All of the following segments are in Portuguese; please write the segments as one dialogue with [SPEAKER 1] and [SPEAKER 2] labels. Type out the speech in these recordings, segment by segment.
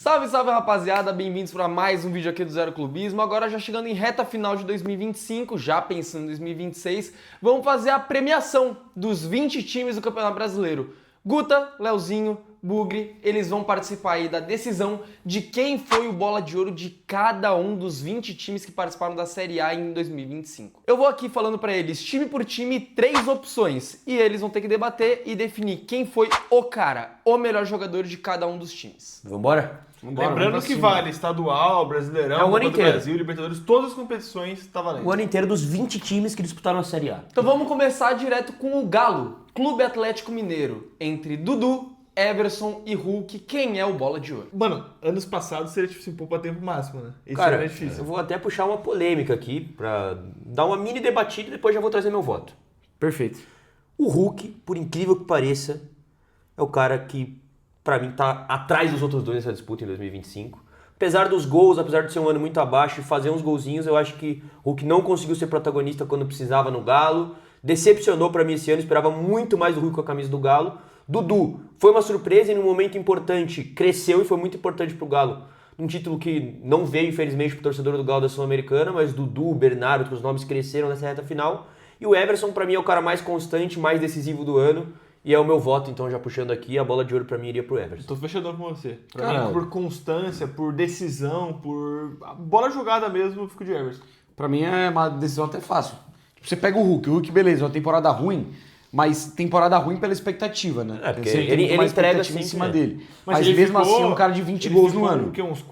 [SPEAKER 1] Salve, salve rapaziada, bem-vindos para mais um vídeo aqui do Zero Clubismo. Agora já chegando em reta final de 2025, já pensando em 2026, vamos fazer a premiação dos 20 times do Campeonato Brasileiro. Guta, Leozinho, Bugre, eles vão participar aí da decisão de quem foi o bola de ouro de cada um dos 20 times que participaram da Série A em 2025. Eu vou aqui falando para eles, time por time, 3 opções, e eles vão ter que debater e definir quem foi o cara, o melhor jogador de cada um dos times.
[SPEAKER 2] Vambora?
[SPEAKER 3] Lembrando que vale estadual, Brasileirão,
[SPEAKER 2] É o ano
[SPEAKER 3] Copa do
[SPEAKER 2] inteiro.
[SPEAKER 3] Brasil, Libertadores, todas as competições tá valendo.
[SPEAKER 2] O ano inteiro dos 20 times que disputaram a Série A.
[SPEAKER 1] Então vamos começar direto com o Galo, Clube Atlético Mineiro, entre Dudu, Everson e Hulk, quem é o bola de ouro?
[SPEAKER 3] Mano, anos passados seria tipo assim, poupa tempo máximo, né? Esse
[SPEAKER 2] Cara,
[SPEAKER 3] ano é difícil.
[SPEAKER 2] eu vou até puxar uma polêmica aqui pra dar uma mini debatida e depois já vou trazer meu voto.
[SPEAKER 4] Perfeito.
[SPEAKER 2] O Hulk, por incrível que pareça, é o cara que, pra mim, tá atrás dos outros dois nessa disputa em 2025. Apesar dos gols, apesar de ser um ano muito abaixo e fazer uns golzinhos, eu acho que o Hulk não conseguiu ser protagonista quando precisava no Galo. Decepcionou pra mim esse ano, esperava muito mais do Hulk com a camisa do Galo. Dudu foi uma surpresa e num momento importante cresceu e foi muito importante pro Galo. Um título que não veio, infelizmente, pro torcedor do Galo da Sul-Americana, mas Dudu, Bernardo, outros nomes cresceram nessa reta final. E o Everson, pra mim, é o cara mais constante, mais decisivo do ano. E é o meu voto, então, já puxando aqui, a bola de ouro pra mim iria pro Everson.
[SPEAKER 3] Tô fechador com você. Pra
[SPEAKER 4] Cara,
[SPEAKER 3] mim, por constância, por decisão, por bola jogada mesmo, eu fico de Everson.
[SPEAKER 4] Pra mim é uma decisão até fácil. Tipo, você pega o Hulk, beleza, uma temporada ruim, mas temporada ruim pela expectativa, né?
[SPEAKER 2] É, porque
[SPEAKER 4] Você tem
[SPEAKER 2] ele
[SPEAKER 4] muito mais
[SPEAKER 2] entrega
[SPEAKER 4] expectativa em
[SPEAKER 2] sempre,
[SPEAKER 4] cima
[SPEAKER 2] né?
[SPEAKER 4] dele.
[SPEAKER 3] Mas
[SPEAKER 4] Mas
[SPEAKER 3] ele
[SPEAKER 4] mesmo
[SPEAKER 3] ficou-
[SPEAKER 4] assim é um cara de 20
[SPEAKER 3] ele
[SPEAKER 4] gols no
[SPEAKER 3] ficou,
[SPEAKER 4] ano.
[SPEAKER 3] o quê? Uns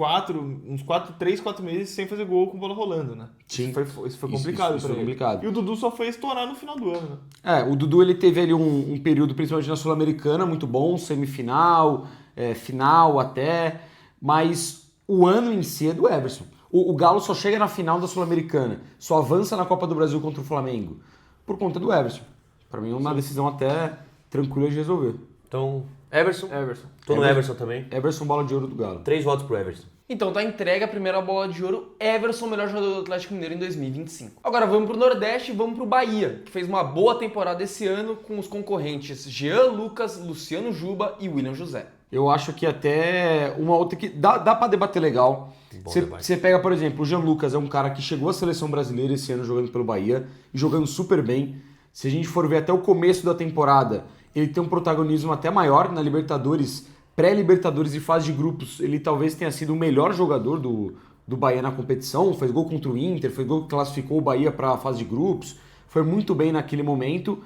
[SPEAKER 3] 3, 4 meses sem fazer gol com bola rolando, né?
[SPEAKER 4] Sim.
[SPEAKER 3] Isso foi complicado
[SPEAKER 4] isso
[SPEAKER 3] pra
[SPEAKER 4] foi
[SPEAKER 3] ele.
[SPEAKER 4] complicado.
[SPEAKER 3] E o Dudu só foi estourar no final do ano, né?
[SPEAKER 4] O Dudu ele teve ali um período, principalmente na Sul-Americana, muito bom, semifinal, final até, mas o ano em si é do Everson. O Galo só chega na final da Sul-Americana, só avança na Copa do Brasil contra o Flamengo, por conta do Everson. Pra mim é uma decisão até tranquila de resolver.
[SPEAKER 2] Então, Everson.
[SPEAKER 3] Everson.
[SPEAKER 2] Tô no Everson também.
[SPEAKER 4] Everson, bola de ouro do Galo.
[SPEAKER 2] 3 votos pro Everson.
[SPEAKER 1] Então tá entregue a primeira bola de ouro, Everson, melhor jogador do Atlético Mineiro em 2025. Agora vamos pro Nordeste e vamos pro Bahia, que fez uma boa temporada esse ano com os concorrentes Jean Lucas, Luciano Juba e William José.
[SPEAKER 4] Eu acho que até uma outra que dá pra debater legal.
[SPEAKER 2] Bom debate.
[SPEAKER 4] Você pega, por exemplo, o Jean Lucas é um cara que chegou à seleção brasileira esse ano jogando pelo Bahia e jogando super bem. Se a gente for ver até o começo da temporada, ele tem um protagonismo até maior na Libertadores, pré-Libertadores e fase de grupos. Ele talvez tenha sido o melhor jogador do Bahia na competição. Fez gol contra o Inter, fez gol que classificou o Bahia para a fase de grupos. Foi muito bem naquele momento.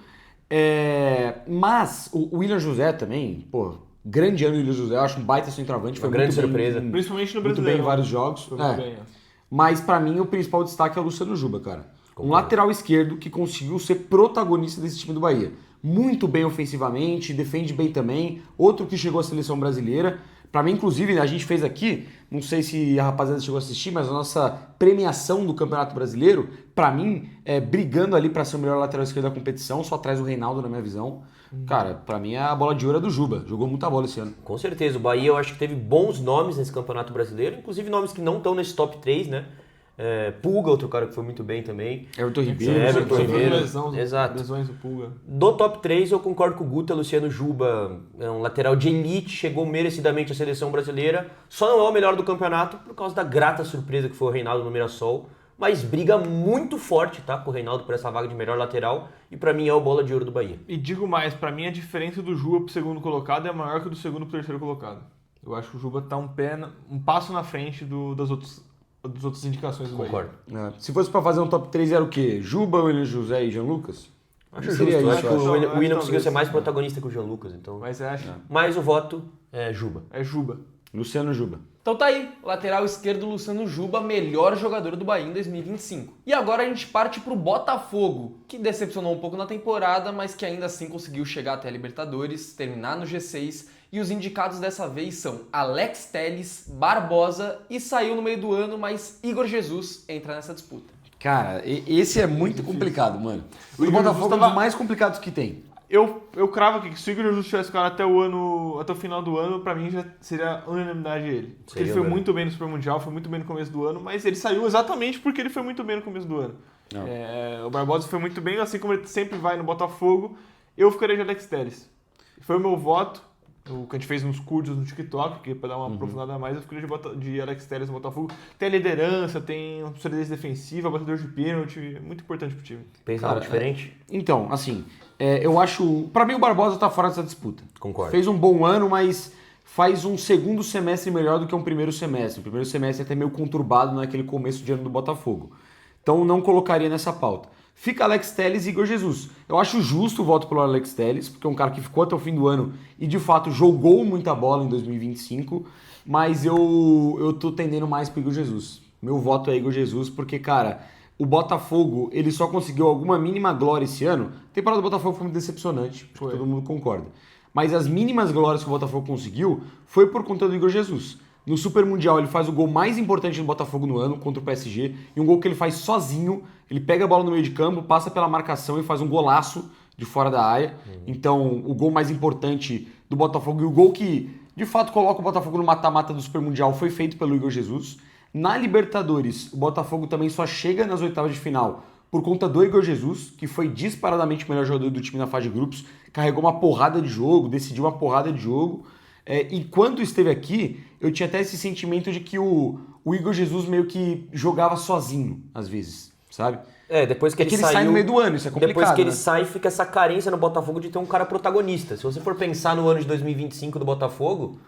[SPEAKER 4] Mas o William José também, pô, grande ano do William José. Eu acho um baita centroavante. Foi
[SPEAKER 2] Uma grande
[SPEAKER 4] muito bem,
[SPEAKER 2] surpresa.
[SPEAKER 3] Principalmente no
[SPEAKER 4] muito bem em
[SPEAKER 3] Brasileirão.
[SPEAKER 4] vários jogos.
[SPEAKER 3] Foi muito bem,
[SPEAKER 4] Mas pra mim o principal destaque é o Luciano Juba, cara. Um
[SPEAKER 2] Concordo.
[SPEAKER 4] lateral esquerdo que conseguiu ser protagonista desse time do Bahia. Muito bem ofensivamente, defende bem também. Outro que chegou à seleção brasileira. Pra mim, inclusive, a gente fez aqui, não sei se a rapaziada chegou a assistir, mas a nossa premiação do Campeonato Brasileiro, pra mim, brigando ali pra ser o melhor lateral esquerdo da competição, só atrás do Reinaldo, na minha visão. Cara, pra mim a bola de ouro é do Juba. Jogou muita bola esse ano.
[SPEAKER 2] Com certeza, o Bahia eu acho que teve bons nomes nesse Campeonato Brasileiro, inclusive nomes que não estão nesse top 3, né? Pulga, outro cara que foi muito bem também.
[SPEAKER 4] Everton Ribeiro.
[SPEAKER 2] Everton
[SPEAKER 3] Sofreu
[SPEAKER 2] Ribeiro.
[SPEAKER 3] Exato.
[SPEAKER 2] Exato.
[SPEAKER 3] Lesões do Pulga.
[SPEAKER 2] Do top 3 eu concordo com o Guta, Luciano Juba é um lateral de elite, chegou merecidamente à seleção brasileira, só não é o melhor do campeonato por causa da grata surpresa que foi o Reinaldo no Mirassol, mas briga muito forte, tá, com o Reinaldo por essa vaga de melhor lateral e pra mim é o bola de ouro do Bahia.
[SPEAKER 3] E digo mais, pra mim a diferença do Juba pro segundo colocado é maior que do segundo pro terceiro colocado. Eu acho que o Juba tá um passo na frente das outras indicações do Bahia.
[SPEAKER 2] Concordo.
[SPEAKER 4] Se fosse pra fazer um top 3 era o quê? Juba, William José e Jean Lucas?
[SPEAKER 2] Acho
[SPEAKER 4] Seria
[SPEAKER 2] justo,
[SPEAKER 4] isso,
[SPEAKER 2] acho que
[SPEAKER 4] eu
[SPEAKER 2] o
[SPEAKER 4] acho.
[SPEAKER 2] William
[SPEAKER 3] Acho
[SPEAKER 2] conseguiu
[SPEAKER 3] talvez,
[SPEAKER 2] ser mais
[SPEAKER 3] sim.
[SPEAKER 2] protagonista que o Jean Lucas, então.
[SPEAKER 3] Mas você acha?
[SPEAKER 2] Mas o voto é Juba.
[SPEAKER 3] É Juba.
[SPEAKER 4] Luciano Juba.
[SPEAKER 1] Então tá aí, lateral esquerdo Luciano Juba, melhor jogador do Bahia em 2025. E agora a gente parte pro Botafogo, que decepcionou um pouco na temporada, mas que ainda assim conseguiu chegar até a Libertadores, terminar no G6, e os indicados dessa vez são Alex Telles, Barbosa e saiu no meio do ano, mas Igor Jesus entra nessa disputa.
[SPEAKER 4] Cara, esse é muito complicado, mano. O
[SPEAKER 3] Igor
[SPEAKER 4] Botafogo
[SPEAKER 3] Jesus
[SPEAKER 4] é um
[SPEAKER 3] tava-
[SPEAKER 4] dos mais complicados que tem.
[SPEAKER 3] Eu cravo aqui que se o Igor Jesus tivesse ficado até o final do ano, pra mim já seria unanimidade ele. Porque
[SPEAKER 2] Seria
[SPEAKER 3] ele foi
[SPEAKER 2] mesmo.
[SPEAKER 3] muito bem no Super Mundial, foi muito bem no começo do ano, mas ele saiu exatamente porque ele foi muito bem no começo do ano.
[SPEAKER 4] Não.
[SPEAKER 3] O Barbosa foi muito bem, assim como ele sempre vai no Botafogo, eu ficaria de Alex Telles. Foi o meu voto, O que a gente fez nos cursos no TikTok, que pra dar uma aprofundada a mais, eu fiquei de Alex Telles no Botafogo. Tem a liderança, tem uma solidez defensiva, batedor de pênalti, muito importante pro time.
[SPEAKER 2] Pensa algo diferente?
[SPEAKER 4] Então, assim, eu acho... Pra mim o Barbosa tá fora dessa disputa.
[SPEAKER 2] Concordo.
[SPEAKER 4] Fez um bom ano, mas faz um segundo semestre melhor do que um primeiro semestre. O primeiro semestre é até meio conturbado naquele começo de ano do Botafogo. Então não colocaria nessa pauta. Fica Alex Telles e Igor Jesus. Eu acho justo o voto pelo Alex Telles, porque é um cara que ficou até o fim do ano e de fato jogou muita bola em 2025, mas eu tô tendendo mais pro Igor Jesus. Meu voto é Igor Jesus, porque, cara, o Botafogo, ele só conseguiu alguma mínima glória esse ano. A temporada do Botafogo foi muito decepcionante, acho que todo mundo concorda. Mas as mínimas glórias que o Botafogo conseguiu foi por conta do Igor Jesus. No Super Mundial ele faz o gol mais importante do Botafogo no ano contra o PSG, e um gol que ele faz sozinho, ele pega a bola no meio de campo, passa pela marcação e faz um golaço de fora da área. Então, o gol mais importante do Botafogo e o gol que, de fato, coloca o Botafogo no mata-mata do Super Mundial foi feito pelo Igor Jesus. Na Libertadores, o Botafogo também só chega nas oitavas de final por conta do Igor Jesus, que foi disparadamente o melhor jogador do time na fase de grupos, carregou uma porrada de jogo, decidiu uma porrada de jogo. Enquanto esteve aqui, eu tinha até esse sentimento de que o Igor Jesus meio que jogava sozinho, às vezes, sabe?
[SPEAKER 2] Depois que
[SPEAKER 4] ele sai no meio do ano, isso é complicado.
[SPEAKER 2] Depois que ele
[SPEAKER 4] né?
[SPEAKER 2] sai, fica essa carência no Botafogo de ter um cara protagonista. Se você for pensar no ano de 2025 do Botafogo,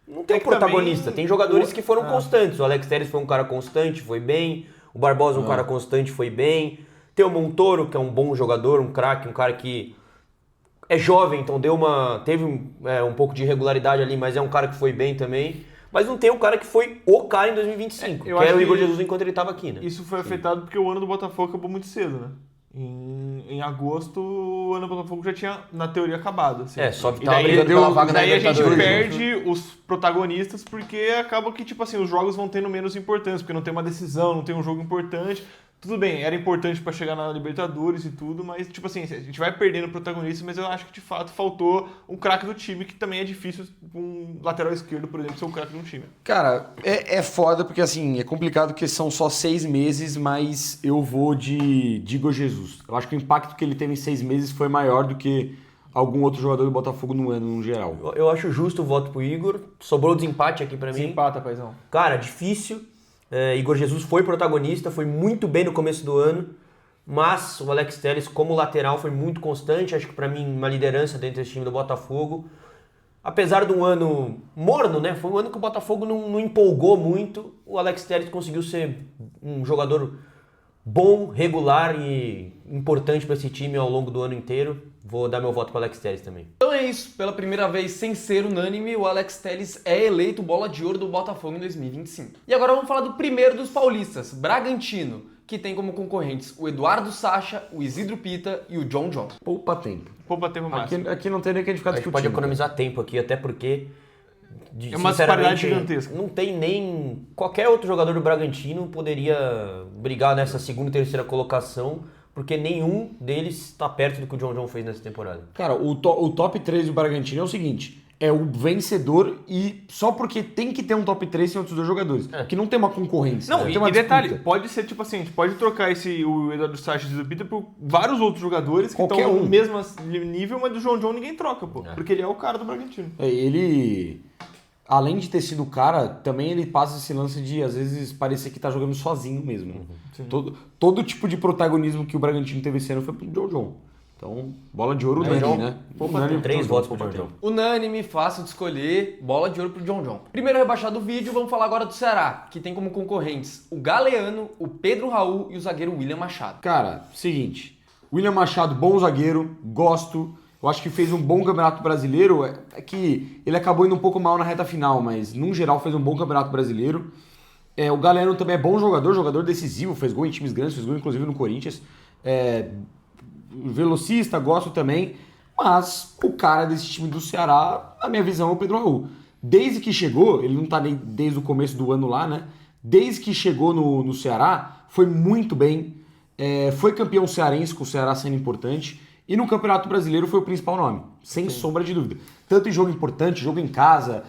[SPEAKER 2] não tem protagonista.
[SPEAKER 3] Também,
[SPEAKER 2] Tem jogadores que foram constantes. O Alex Telles foi um cara constante, foi bem. O Barbosa um cara constante, foi bem. Tem o Montoro, que é um bom jogador, um craque, um cara que é jovem, então teve um pouco de irregularidade ali, mas é um cara que foi bem também. Mas não tem um cara que foi o cara em 2025, que era o Igor Jesus enquanto ele estava aqui, né?
[SPEAKER 3] Isso foi afetado porque o ano do Botafogo acabou muito cedo, né? Em agosto, o ano do Botafogo já tinha, na teoria, acabado. Assim.
[SPEAKER 2] Só que
[SPEAKER 3] E
[SPEAKER 2] tava
[SPEAKER 3] daí,
[SPEAKER 2] brigando pela vaga na
[SPEAKER 3] daí a gente
[SPEAKER 2] Libertadores.
[SPEAKER 3] perde os protagonistas porque acaba que, tipo assim, os jogos vão tendo menos importância, porque não tem uma decisão, não tem um jogo importante. Tudo bem, era importante pra chegar na Libertadores e tudo, mas, tipo assim, a gente vai perdendo protagonistas, mas eu acho que, de fato, faltou um craque do time, que também é difícil um lateral esquerdo, por exemplo, ser um craque de um time.
[SPEAKER 4] Cara, é foda porque, assim, é complicado porque são só 6 meses, mas eu vou de Igor Jesus. Eu acho que o impacto que ele teve em 6 meses foi maior do que algum outro jogador do Botafogo no ano, no geral.
[SPEAKER 2] Eu acho justo o voto pro Igor. Sobrou desempate aqui pra mim.
[SPEAKER 3] Empata, paizão.
[SPEAKER 2] Cara, difícil. Igor Jesus foi protagonista, foi muito bem no começo do ano, mas o Alex Telles como lateral foi muito constante, acho que pra mim uma liderança dentro desse time do Botafogo. Apesar de um ano morno, né? Foi um ano que o Botafogo não empolgou muito, o Alex Telles conseguiu ser um jogador bom, regular e importante para esse time ao longo do ano inteiro. Vou dar meu voto para Alex Telles também.
[SPEAKER 1] Então é isso, pela primeira vez sem ser unânime, o Alex Telles é eleito bola de ouro do Botafogo em 2025. E agora vamos falar do primeiro dos paulistas, Bragantino, que tem como concorrentes o Eduardo Sacha, o Isidro Pita e o John John.
[SPEAKER 4] Poupa tempo.
[SPEAKER 3] Poupa tempo máximo.
[SPEAKER 4] Aqui não tem nem que a gente ficar
[SPEAKER 2] A gente
[SPEAKER 4] discutindo.
[SPEAKER 2] pode economizar tempo aqui, até porque
[SPEAKER 3] É uma disparidade
[SPEAKER 2] sinceramente,
[SPEAKER 3] gigantesca.
[SPEAKER 2] não tem nem... Qualquer outro jogador do Bragantino poderia brigar nessa segunda e terceira colocação, porque nenhum deles está perto do que o John John fez nessa temporada.
[SPEAKER 4] Cara, o top 3 do Bragantino é o seguinte: é o vencedor e só porque tem que ter um top 3 tem outros dois jogadores. Que não tem uma concorrência.
[SPEAKER 3] Não,
[SPEAKER 4] tem
[SPEAKER 3] e
[SPEAKER 4] uma
[SPEAKER 3] detalhe,
[SPEAKER 4] disputa.
[SPEAKER 3] pode ser tipo assim, a gente pode trocar o Eduardo Sacha e o Zupita por vários outros jogadores que
[SPEAKER 4] Qualquer
[SPEAKER 3] estão
[SPEAKER 4] um.
[SPEAKER 3] no mesmo nível, mas do João John ninguém troca, pô. Porque ele é o cara do Bragantino.
[SPEAKER 4] Ele, além de ter sido o cara, também ele passa esse lance de, às vezes, parecer que tá jogando sozinho mesmo. Todo tipo de protagonismo que o Bragantino teve esse ano foi pro John John. Então, bola de ouro unânime, né? Unânime
[SPEAKER 2] 3
[SPEAKER 4] pro
[SPEAKER 2] votos
[SPEAKER 4] John
[SPEAKER 2] pro John John.
[SPEAKER 1] Unânime, fácil de escolher, bola de ouro pro John John. Primeiro rebaixado do vídeo, vamos falar agora do Ceará, que tem como concorrentes o Galeano, o Pedro Raul e o zagueiro William Machado.
[SPEAKER 4] Cara, seguinte, William Machado, bom zagueiro, gosto. Eu acho que fez um bom campeonato brasileiro. É que ele acabou indo um pouco mal na reta final, mas, no geral, fez um bom campeonato brasileiro. O Galeano também é bom jogador decisivo, fez gol em times grandes, fez gol inclusive no Corinthians. Velocista, gosto também, mas o cara desse time do Ceará, na minha visão, é o Pedro Raul. Desde que chegou, ele não tá nem desde o começo do ano lá, né? Desde que chegou no Ceará, foi muito bem, foi campeão cearense, com o Ceará sendo importante, e no Campeonato Brasileiro foi o principal nome, sem sombra de dúvida. Tanto em jogo importante, jogo em casa,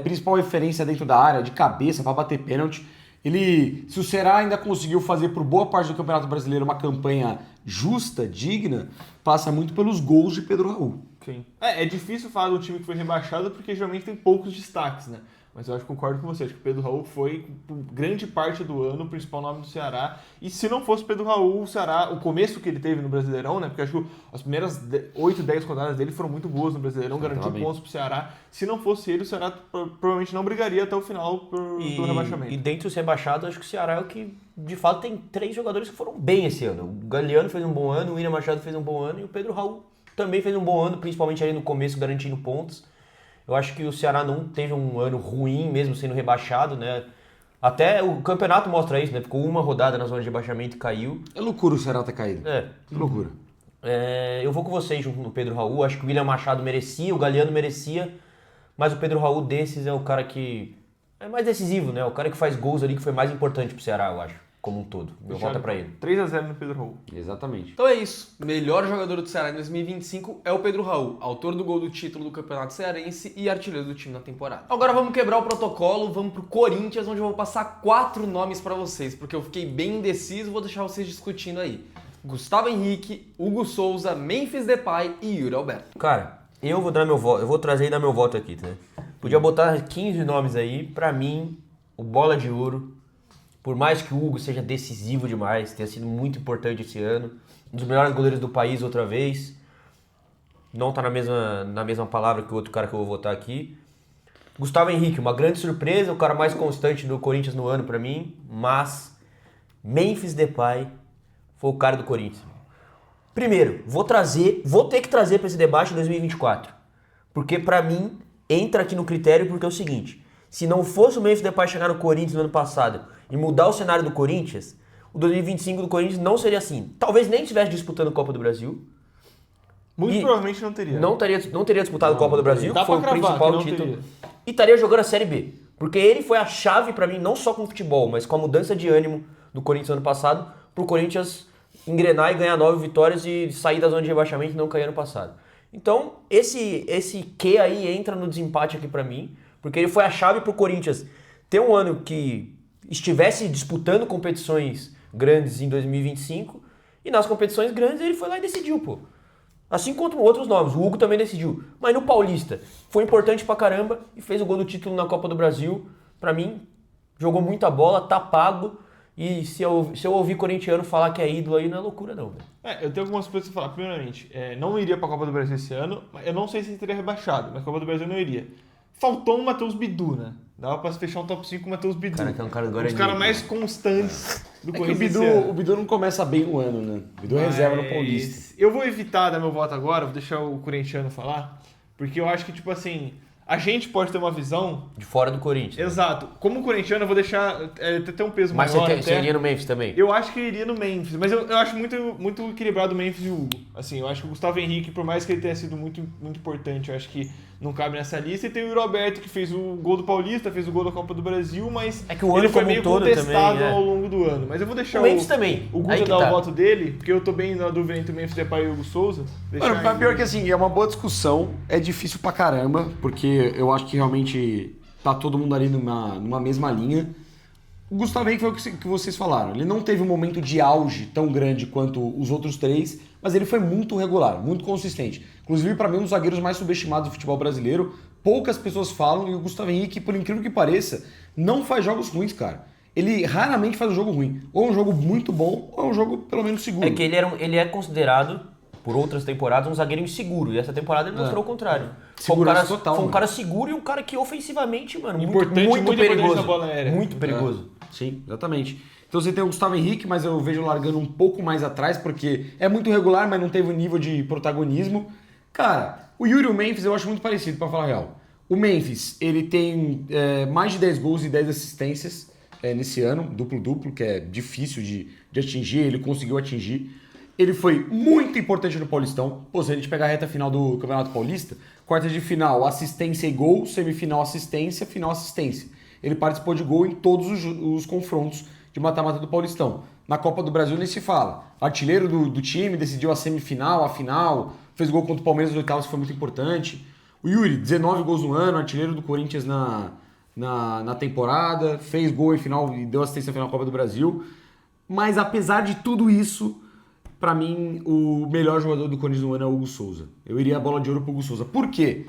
[SPEAKER 4] principal referência dentro da área, de cabeça, para bater pênalti. Se o Ceará ainda conseguiu fazer por boa parte do Campeonato Brasileiro uma campanha justa, digna, passa muito pelos gols de Pedro Raul.
[SPEAKER 3] Sim. É difícil falar de um time que foi rebaixado porque geralmente tem poucos destaques, né? Mas eu acho que concordo com você. Acho que o Pedro Raul foi, por grande parte do ano, o principal nome do Ceará. E se não fosse o Pedro Raul, o Ceará, o começo que ele teve no Brasileirão, né? Porque acho que as primeiras 8, 10 rodadas dele foram muito boas no Brasileirão, garantiu pontos pro Ceará. Se não fosse ele, o Ceará provavelmente não brigaria até o final do rebaixamento.
[SPEAKER 2] E dentre os rebaixados, acho que o Ceará é o que, de fato, tem 3 jogadores que foram bem esse ano. O Galeano fez um bom ano, o William Machado fez um bom ano e o Pedro Raul também fez um bom ano, principalmente ali no começo, garantindo pontos. Eu acho que o Ceará não teve um ano ruim, mesmo sendo rebaixado, né? Até o campeonato mostra isso, né? Ficou uma rodada na zona de rebaixamento e caiu.
[SPEAKER 4] É loucura o Ceará ter caído.
[SPEAKER 2] É.
[SPEAKER 4] Que loucura.
[SPEAKER 2] Eu vou com vocês junto no Pedro Raul. Acho que o William Machado merecia, o Galeano merecia, mas o Pedro Raul desses é o cara que é mais decisivo, né? O cara que faz gols ali, que foi mais importante pro Ceará, eu acho, como um todo. Meu voto é pra ele.
[SPEAKER 3] 3-0 no Pedro Raul.
[SPEAKER 4] Exatamente.
[SPEAKER 1] Então é isso. O melhor jogador do Ceará em 2025 é o Pedro Raul, autor do gol do título do Campeonato Cearense e artilheiro do time na temporada. Agora vamos quebrar o protocolo, vamos pro Corinthians, onde eu vou passar 4 nomes pra vocês, porque eu fiquei bem indeciso, vou deixar vocês discutindo aí. Gustavo Henrique, Hugo Souza, Memphis Depay e Yuri Alberto.
[SPEAKER 2] Cara, eu vou dar meu voto, eu vou trazer e dar meu voto aqui, tá? Podia botar 15 nomes aí, pra mim, o Bola de Ouro, por mais que o Hugo seja decisivo demais, tenha sido muito importante esse ano, um dos melhores goleiros do país outra vez, não tá na mesma palavra que o outro cara que eu vou votar aqui. Gustavo Henrique, uma grande surpresa, o cara mais constante do Corinthians no ano pra mim, mas Memphis Depay foi o cara do Corinthians. Primeiro, vou ter que trazer pra esse debate em 2024, porque pra mim entra aqui no critério porque é o seguinte, se não fosse o Memphis Depay chegar no Corinthians no ano passado e mudar o cenário do Corinthians, o 2025 do Corinthians não seria assim. Talvez nem estivesse disputando a Copa do Brasil.
[SPEAKER 3] Muito provavelmente não teria.
[SPEAKER 2] Não teria disputado a Copa do Brasil, que foi o principal título.
[SPEAKER 3] Teria.
[SPEAKER 2] E estaria jogando a Série B. Porque ele foi a chave pra mim, não só com o futebol, mas com a mudança de ânimo do Corinthians ano passado, pro Corinthians engrenar e ganhar 9 vitórias e sair da zona de rebaixamento e não cair ano passado. Então, esse que aí entra no desempate aqui pra mim, porque ele foi a chave pro Corinthians ter um ano que estivesse disputando competições grandes em 2025, e nas competições grandes ele foi lá e decidiu, pô. Assim como outros nomes, o Hugo também decidiu. Mas no Paulista, foi importante pra caramba e fez o gol do título na Copa do Brasil. Pra mim, jogou muita bola, tá pago. E se eu ouvir corintiano falar que é ídolo aí, não é loucura não, velho.
[SPEAKER 3] Eu tenho algumas coisas pra falar. Primeiramente, não iria pra Copa do Brasil esse ano. Eu não sei se ele teria rebaixado, mas Copa do Brasil não iria. Faltou um Matheus Bidu, né? Dava pra se fechar um top 5 com o Matheus Bidu.
[SPEAKER 2] Cara, que é um cara do Guarani.
[SPEAKER 3] Os caras mais constantes do
[SPEAKER 4] Que
[SPEAKER 3] Corinthians.
[SPEAKER 4] o Bidu não começa bem o ano, né? O Bidu é reserva no Paulista.
[SPEAKER 3] Eu vou evitar dar meu voto agora, vou deixar o corintiano falar, porque eu acho que, tipo assim, a gente pode ter uma visão...
[SPEAKER 2] De fora do Corinthians.
[SPEAKER 3] Exato. Como corintiano, eu vou deixar até um peso
[SPEAKER 2] Mas
[SPEAKER 3] maior.
[SPEAKER 2] você iria no Memphis também?
[SPEAKER 3] Eu acho que eu iria no Memphis, mas eu acho muito equilibrado o Memphis e o Hugo. Assim, eu acho que o Gustavo Henrique, por mais que ele tenha sido muito importante, eu acho que não cabe nessa lista. E tem o Yuri Alberto, que fez o gol do Paulista, fez o gol da Copa do Brasil, mas
[SPEAKER 2] é que o ano
[SPEAKER 3] ele foi
[SPEAKER 2] como
[SPEAKER 3] meio
[SPEAKER 2] um todo
[SPEAKER 3] contestado
[SPEAKER 2] também,
[SPEAKER 3] ao longo do ano. Mas eu vou deixar
[SPEAKER 2] o Memphis também.
[SPEAKER 3] O
[SPEAKER 2] Aí
[SPEAKER 3] Guto
[SPEAKER 2] que
[SPEAKER 3] dar
[SPEAKER 2] tá.
[SPEAKER 3] o voto dele, porque eu tô bem na dúvida entre o Memphis Depay e o Hugo Souza.
[SPEAKER 4] Mano, mas pior que assim, é uma boa discussão, é difícil pra caramba, porque eu acho que realmente tá todo mundo ali numa mesma linha. O Gustavo Henrique foi o que vocês falaram, ele não teve um momento de auge tão grande quanto os outros 3, mas ele foi muito regular, muito consistente. Inclusive, pra mim, um dos zagueiros mais subestimados do futebol brasileiro, poucas pessoas falam, e o Gustavo Henrique, por incrível que pareça, não faz jogos ruins, cara. Ele raramente faz um jogo ruim. Ou é um jogo muito bom, ou é um jogo pelo menos seguro.
[SPEAKER 2] É que ele é considerado, por outras temporadas, um zagueiro inseguro. E essa temporada ele mostrou o contrário.
[SPEAKER 4] Segurança total,
[SPEAKER 2] foi um
[SPEAKER 4] mano.
[SPEAKER 2] cara seguro e um cara que ofensivamente, mano,
[SPEAKER 3] Importante, muito importante na bola aérea.
[SPEAKER 2] Muito perigoso.
[SPEAKER 4] Sim, exatamente. Então você tem o Gustavo Henrique, mas eu vejo largando um pouco mais atrás, porque é muito regular, mas não teve o nível de protagonismo. Cara, o Yuri e o Memphis eu acho muito parecido, pra falar a real. O Memphis, ele tem mais de 10 gols e 10 assistências nesse ano, duplo-duplo, que é difícil de atingir, ele conseguiu atingir. Ele foi muito importante no Paulistão. Pô, se a gente pegar a reta final do Campeonato Paulista, quarta de final, assistência e gol, semifinal, assistência, final, assistência. Ele participou de gol em todos os confrontos de mata-mata do Paulistão. Na Copa do Brasil nem se fala. Artilheiro do time, decidiu a semifinal, a final, fez gol contra o Palmeiras nos oitavos, foi muito importante. O Yuri, 19 gols no ano, artilheiro do Corinthians na temporada, fez gol em final e deu assistência na final da Copa do Brasil. Mas apesar de tudo isso, pra mim, o melhor jogador do Corinthians no ano é o Hugo Souza. Eu iria a bola de ouro pro Hugo Souza. Por quê?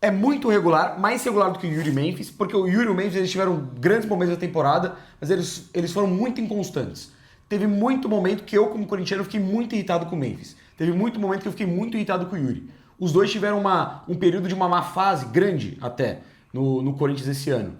[SPEAKER 4] É muito regular, mais regular do que o Yuri e Memphis, porque o Yuri e o Memphis eles tiveram grandes momentos da temporada, mas eles foram muito inconstantes. Teve muito momento que eu, como corintiano, fiquei muito irritado com o Memphis. Teve muito momento que eu fiquei muito irritado com o Yuri. Os dois tiveram um período de uma má fase grande até no Corinthians esse ano.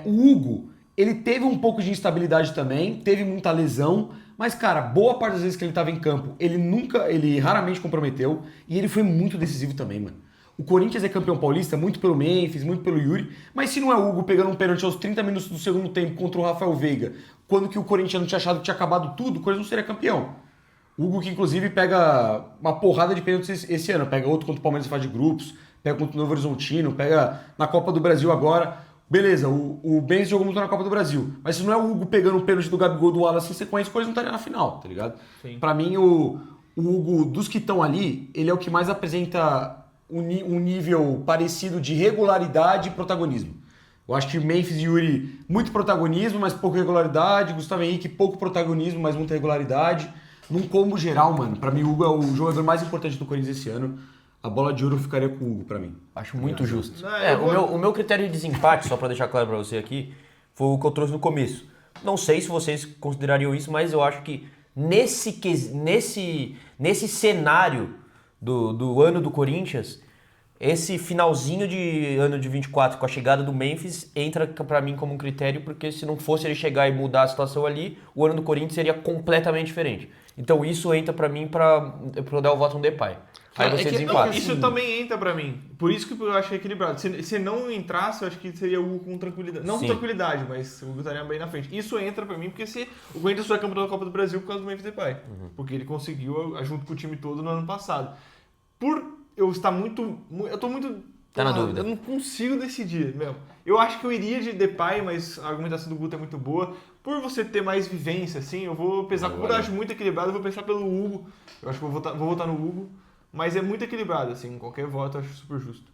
[SPEAKER 4] O Hugo, ele teve um pouco de instabilidade também, teve muita lesão, mas, cara, boa parte das vezes que ele estava em campo, ele raramente comprometeu e ele foi muito decisivo também, mano. O Corinthians é campeão paulista muito pelo Memphis, muito pelo Yuri, mas se não é o Hugo pegando um pênalti aos 30 minutos do segundo tempo contra o Rafael Veiga, quando que o Corinthians não tinha achado que tinha acabado tudo, o Corinthians não seria campeão. O Hugo que inclusive pega uma porrada de pênaltis esse ano, pega outro contra o Palmeiras em fase de grupos, pega contra o Novo Horizontino, pega na Copa do Brasil agora. Beleza, o Benz jogou muito na Copa do Brasil, mas se não é o Hugo pegando o pênalti do Gabigol do Wallace em sequência, o Corinthians não estaria na final, tá ligado?
[SPEAKER 3] Sim.
[SPEAKER 4] Pra mim, o Hugo, dos que estão ali, ele é o que mais apresenta um nível parecido de regularidade e protagonismo. Eu acho que Memphis e Yuri, muito protagonismo, mas pouca regularidade. Gustavo Henrique, pouco protagonismo, mas muita regularidade. Num combo geral, mano, pra mim o Hugo é o jogador mais importante do Corinthians esse ano. A bola de ouro ficaria com o Hugo, pra mim.
[SPEAKER 2] Acho muito justo.
[SPEAKER 3] Não,
[SPEAKER 2] o meu critério de desempate, só pra deixar claro pra você aqui, foi o que eu trouxe no começo. Não sei se vocês considerariam isso, mas eu acho que nesse cenário do ano do Corinthians, esse finalzinho de ano de 24 com a chegada do Memphis entra pra mim como um critério, porque se não fosse ele chegar e mudar a situação ali, o ano do Corinthians seria completamente diferente. Então isso entra pra mim pra dar o voto no Depay. Aí você desempata.
[SPEAKER 3] Isso também entra pra mim. Por isso que eu achei equilibrado. Se não entrasse, eu acho que seria o Hugo com tranquilidade. Não
[SPEAKER 2] Sim.
[SPEAKER 3] com tranquilidade, mas o Hugo estaria bem na frente. Isso entra pra mim porque o Corinthians foi campeão da Copa do Brasil por causa do Memphis Depay. Porque ele conseguiu, junto com o time todo, no ano passado. Por eu estar muito... Eu tô muito...
[SPEAKER 2] Tá na dúvida.
[SPEAKER 3] Eu não consigo decidir mesmo. Eu acho que eu iria de Depay, mas a argumentação do Guto é muito boa. Por você ter mais vivência, assim, eu vou pensar... Por eu acho muito equilibrado, eu vou pensar pelo Hugo. Eu acho que vou votar no Hugo. Mas é muito equilibrado, assim, qualquer voto eu acho super justo.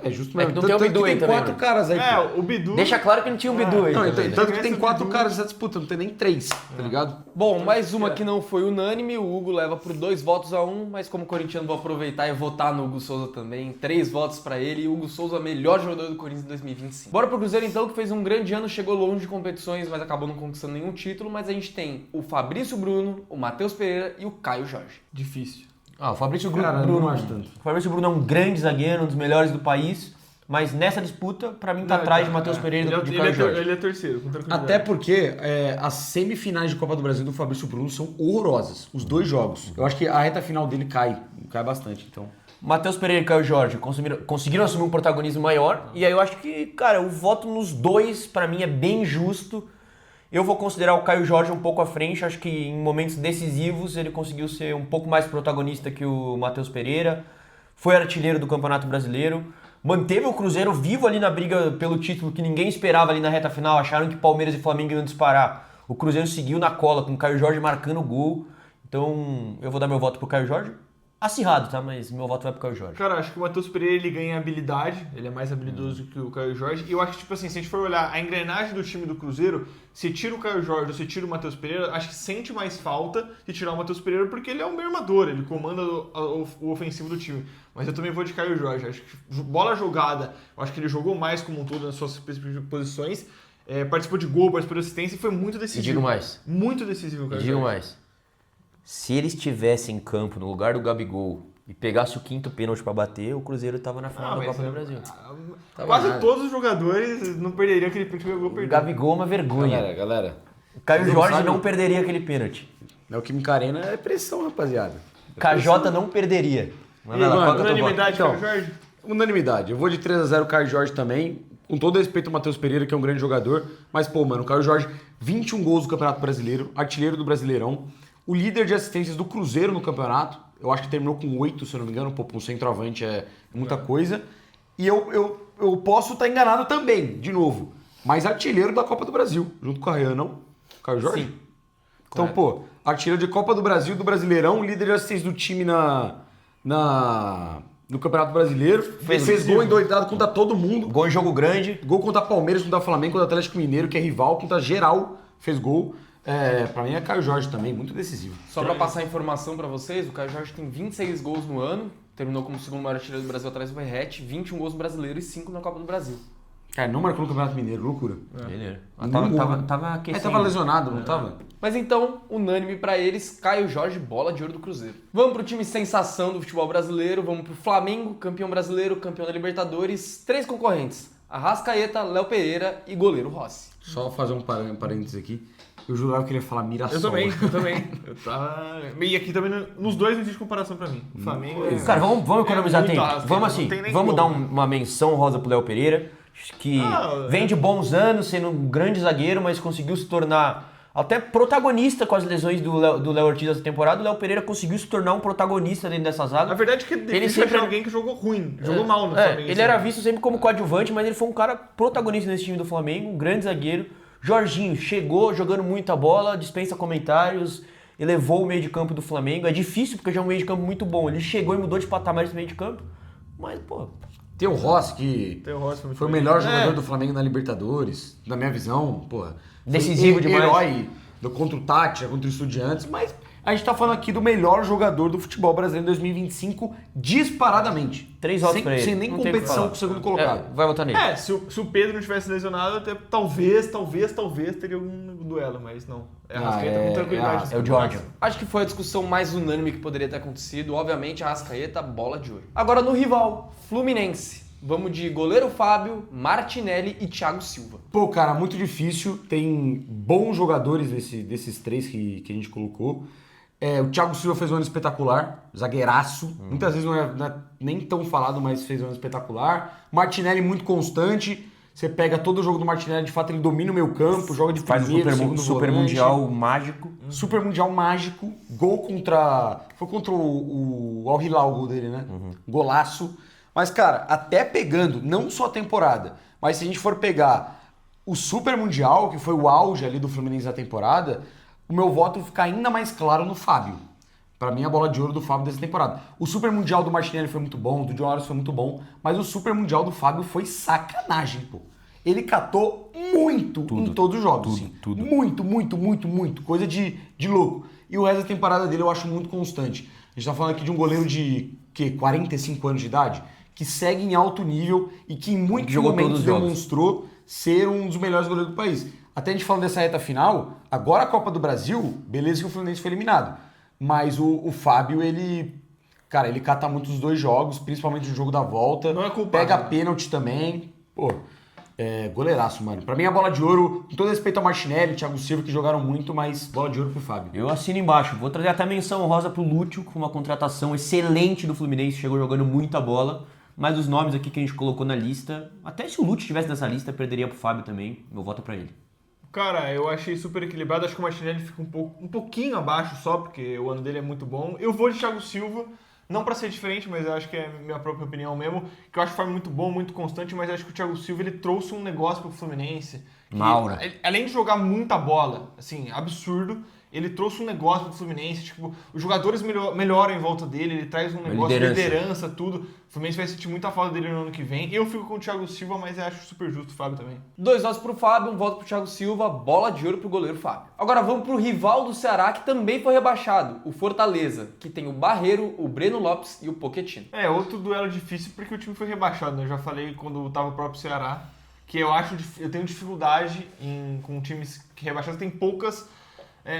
[SPEAKER 4] É justo
[SPEAKER 2] É
[SPEAKER 4] mesmo.
[SPEAKER 2] que não tem o Bidu aí
[SPEAKER 4] tem
[SPEAKER 2] também,
[SPEAKER 4] quatro
[SPEAKER 2] né?
[SPEAKER 4] caras aí. pô.
[SPEAKER 3] O Bidu...
[SPEAKER 2] Deixa claro que não tinha um Bidu aí.
[SPEAKER 4] Não,
[SPEAKER 2] também, né?
[SPEAKER 4] tanto que tem
[SPEAKER 3] Esse
[SPEAKER 4] 4
[SPEAKER 3] Bidu-
[SPEAKER 4] caras nessa disputa, não tem nem 3, tá ligado?
[SPEAKER 1] Bom, mais uma que não foi unânime, o Hugo leva por 2 votos a 1, mas como corintiano vou aproveitar e votar no Hugo Souza também. 3 votos pra ele e Hugo Souza, melhor jogador do Corinthians em 2025. Bora pro Cruzeiro então, que fez um grande ano, chegou longe de competições, mas acabou não conquistando nenhum título, mas a gente tem o Fabrício Bruno, o Matheus Pereira e o Caio Jorge.
[SPEAKER 3] Difícil.
[SPEAKER 2] O Fabrício
[SPEAKER 4] Cara,
[SPEAKER 2] Bruno.
[SPEAKER 4] não acho tanto.
[SPEAKER 2] O Fabrício Bruno é um grande zagueiro, um dos melhores do país, mas nessa disputa, pra mim, tá atrás de Matheus Pereira e de Caio Jorge.
[SPEAKER 3] Ele é terceiro, com tranquilidade.
[SPEAKER 4] Até porque as semifinais de Copa do Brasil do Fabrício Bruno são horrorosas. Os 2 jogos. Eu acho que a reta final dele cai bastante, então...
[SPEAKER 2] Matheus Pereira e Caio Jorge conseguiram assumir um protagonismo maior, e aí eu acho que, cara, o voto nos dois, pra mim, é bem justo. Eu vou considerar o Caio Jorge um pouco à frente, acho que em momentos decisivos ele conseguiu ser um pouco mais protagonista que o Matheus Pereira, foi artilheiro do Campeonato Brasileiro, manteve o Cruzeiro vivo ali na briga pelo título que ninguém esperava ali na reta final, acharam que Palmeiras e Flamengo iam disparar. O Cruzeiro seguiu na cola com o Caio Jorge marcando o gol, então eu vou dar meu voto pro Caio Jorge. Acirrado, tá? Mas meu voto vai pro Caio Jorge.
[SPEAKER 3] Cara, acho que o Matheus Pereira ele ganha habilidade, ele é mais habilidoso que o Caio Jorge. E eu acho que, tipo assim, se a gente for olhar a engrenagem do time do Cruzeiro, se tira o Caio Jorge ou se tira o Matheus Pereira, acho que sente mais falta de tirar o Matheus Pereira porque ele é um meio armador, ele comanda o ofensivo do time. Mas eu também vou de Caio Jorge. Acho que bola jogada, eu acho que ele jogou mais como um todo nas suas posições. Participou de gol, participou de assistência e foi muito decisivo.
[SPEAKER 2] E digo mais.
[SPEAKER 3] Muito decisivo,
[SPEAKER 2] E
[SPEAKER 3] Caio
[SPEAKER 2] digo
[SPEAKER 3] Jorge.
[SPEAKER 2] mais. Se ele estivesse em campo no lugar do Gabigol e pegasse o 5º pênalti pra bater, o Cruzeiro tava na final da
[SPEAKER 3] mas
[SPEAKER 2] Copa do Brasil.
[SPEAKER 3] Quase
[SPEAKER 4] nada.
[SPEAKER 3] todos os jogadores não perderiam aquele pênalti que o Gabigol
[SPEAKER 2] O
[SPEAKER 3] perdeu.
[SPEAKER 2] Gabigol é uma vergonha.
[SPEAKER 4] Galera.
[SPEAKER 2] O Caio
[SPEAKER 4] Vocês não
[SPEAKER 2] Jorge
[SPEAKER 4] sabem?
[SPEAKER 2] não perderia aquele pênalti.
[SPEAKER 4] Neoquímica Arena é pressão, rapaziada.
[SPEAKER 2] KJ não perderia. Mas vai lá,
[SPEAKER 4] Mano,
[SPEAKER 2] qual que é o teu voto?
[SPEAKER 3] Unanimidade,
[SPEAKER 4] Então,
[SPEAKER 3] Caio Jorge?
[SPEAKER 4] Unanimidade. Eu vou de 3-0 o Caio Jorge também. Com todo respeito ao Matheus Pereira, que é um grande jogador. Mas, pô, mano, o Caio Jorge, 21 gols no Campeonato Brasileiro, artilheiro do Brasileirão. O líder de assistências do Cruzeiro no campeonato. Eu acho que terminou com 8, se eu não me engano. Pô, pra um centroavante é muita coisa. E eu posso estar enganado também, de novo. Mas artilheiro da Copa do Brasil, junto com a Ryan, não? Caio Jorge?
[SPEAKER 2] Sim.
[SPEAKER 4] Então, pô, artilheiro de Copa do Brasil, do Brasileirão, líder de assistência do time no Campeonato Brasileiro. Fez gol endoidado contra todo mundo.
[SPEAKER 2] Gol em jogo grande.
[SPEAKER 4] Gol contra Palmeiras, contra Flamengo, contra Atlético Mineiro, que é rival, contra geral, fez gol. Pra mim é Caio Jorge também, muito decisivo.
[SPEAKER 1] Só pra passar informação pra vocês, o Caio Jorge tem 26 gols no ano, terminou como o segundo maior artilheiro do Brasil atrás do Verratti, 21 gols no Brasileiro e 5 na Copa do Brasil.
[SPEAKER 4] Cara, não marcou no Campeonato Mineiro, loucura.
[SPEAKER 2] Beleza.
[SPEAKER 4] Tava
[SPEAKER 2] aquecendo.
[SPEAKER 4] tava lesionado, não tava?
[SPEAKER 1] Mas então, unânime pra eles, Caio Jorge, bola de ouro do Cruzeiro. Vamos pro time sensação do futebol brasileiro, vamos pro Flamengo, campeão brasileiro, campeão da Libertadores, 3 concorrentes, Arrascaeta, Léo Pereira e goleiro Rossi.
[SPEAKER 4] Só fazer um parênteses aqui. Eu jurava que ele ia falar Mirassol.
[SPEAKER 3] Eu também. Eu tava... E aqui também, nos dois não existe comparação pra mim. O Flamengo é...
[SPEAKER 2] Cara, vamos economizar
[SPEAKER 3] muito
[SPEAKER 2] tempo.
[SPEAKER 3] Arrascaeta,
[SPEAKER 2] Vamos
[SPEAKER 3] não
[SPEAKER 2] assim,
[SPEAKER 3] tem nem
[SPEAKER 2] vamos
[SPEAKER 3] como.
[SPEAKER 2] dar uma menção rosa pro Léo Pereira, que vem de bons anos, sendo um grande zagueiro, mas conseguiu se tornar até protagonista com as lesões do Léo Ortiz essa temporada. O Léo Pereira conseguiu se tornar um protagonista dentro dessa zaga.
[SPEAKER 3] Na verdade, que ele sempre achar alguém que jogou ruim, jogou mal no Flamengo.
[SPEAKER 2] Ele era visto sempre como coadjuvante, mas ele foi um cara protagonista nesse time do Flamengo, um grande zagueiro. Jorginho chegou jogando muita bola, dispensa comentários, elevou o meio de campo do Flamengo. É difícil porque já é um meio de campo muito bom. Ele chegou e mudou de patamar esse meio de campo, mas, pô...
[SPEAKER 4] Tem o Rossi, que foi o melhor jogador do Flamengo na Libertadores, na minha visão, porra.
[SPEAKER 2] Decisivo demais.
[SPEAKER 4] Herói contra o Tátira, contra o Estudiantes, mas a gente tá falando aqui do melhor jogador do futebol brasileiro em 2025, disparadamente.
[SPEAKER 2] 3 votos pra ele.
[SPEAKER 4] Sem nem
[SPEAKER 2] Não tem o que
[SPEAKER 4] competição
[SPEAKER 2] falar.
[SPEAKER 4] com o segundo colocado.
[SPEAKER 2] Vai votar nele.
[SPEAKER 3] Se o Pedro não tivesse lesionado, até talvez teria um duelo, mas não. Arrascaeta com tranquilidade.
[SPEAKER 2] É o Jorge.
[SPEAKER 1] Acho que foi a discussão mais unânime que poderia ter acontecido. Obviamente, Arrascaeta, bola de ouro. Agora no rival, Fluminense. Vamos de goleiro Fábio, Martinelli e Thiago Silva.
[SPEAKER 4] Pô, cara, muito difícil. Tem bons jogadores desses 3 que a gente colocou. O Thiago Silva fez um ano espetacular, zagueiraço. Muitas vezes não é nem tão falado, mas fez um ano espetacular. Martinelli muito constante. Você pega todo o jogo do Martinelli, de fato ele domina o meio campo, joga de
[SPEAKER 2] Faz
[SPEAKER 4] primeiro,
[SPEAKER 2] o
[SPEAKER 4] segundo
[SPEAKER 2] super
[SPEAKER 4] volante.
[SPEAKER 2] mundial mágico.
[SPEAKER 4] Super Mundial mágico, gol contra... Foi contra o Al Hilal o gol dele, né? Golaço. Mas, cara, até pegando, não só a temporada, mas se a gente for pegar o Super Mundial, que foi o auge ali do Fluminense na temporada, o meu voto fica ainda mais claro no Fábio. Pra mim, a bola de ouro do Fábio dessa temporada. O Super Mundial do Martinelli foi muito bom, do John Arias foi muito bom, mas o Super Mundial do Fábio foi sacanagem, pô. Ele catou muito em todos os jogos.
[SPEAKER 2] Tudo.
[SPEAKER 4] Muito. Coisa de louco. E o resto da temporada dele eu acho muito constante. A gente tá falando aqui de um goleiro de 45 anos de idade, que segue em alto nível e que em muitos momentos demonstrou ser um dos melhores goleiros do país. Até a gente falando dessa reta final, agora a Copa do Brasil, beleza que o Fluminense foi eliminado. Mas o Fábio, ele cata muito os 2 jogos, principalmente no jogo da volta.
[SPEAKER 3] Não é culpado,
[SPEAKER 4] pega
[SPEAKER 3] né?
[SPEAKER 4] pênalti também. Pô, goleiraço, mano. Pra mim a bola de ouro, com todo respeito ao Martinelli, Thiago Silva, que jogaram muito, mas bola de ouro pro Fábio.
[SPEAKER 2] Eu assino embaixo. Vou trazer até menção honrosa pro Lúcio, com uma contratação excelente do Fluminense, chegou jogando muita bola. Mas os nomes aqui que a gente colocou na lista, até se o Lúcio estivesse nessa lista, perderia pro Fábio também. Meu voto é pra ele.
[SPEAKER 3] Cara, eu achei super equilibrado. Acho que o Martinelli fica um pouquinho abaixo só, porque o ano dele é muito bom. Eu vou de Thiago Silva, não pra ser diferente, mas eu acho que é minha própria opinião mesmo, que eu acho que foi muito bom, muito constante, mas acho que o Thiago Silva ele trouxe um negócio pro Fluminense.
[SPEAKER 2] Maura.
[SPEAKER 3] Além de jogar muita bola, assim, absurdo, ele trouxe um negócio pro Fluminense, tipo, os jogadores melhoram em volta dele, ele traz um negócio de liderança, tudo. O Fluminense vai sentir muita falta dele no ano que vem. Eu fico com o Thiago Silva, mas eu acho super justo o Fábio também.
[SPEAKER 1] 2 votos pro Fábio, 1 voto pro Thiago Silva, bola de ouro pro goleiro Fábio. Agora vamos pro rival do Ceará, que também foi rebaixado, o Fortaleza, que tem o Barreiro, o Breno Lopes e o Pochettino.
[SPEAKER 3] Outro duelo difícil porque o time foi rebaixado, né? Eu já falei quando tava o próprio Ceará, que eu tenho dificuldade com times que rebaixados, tem poucas...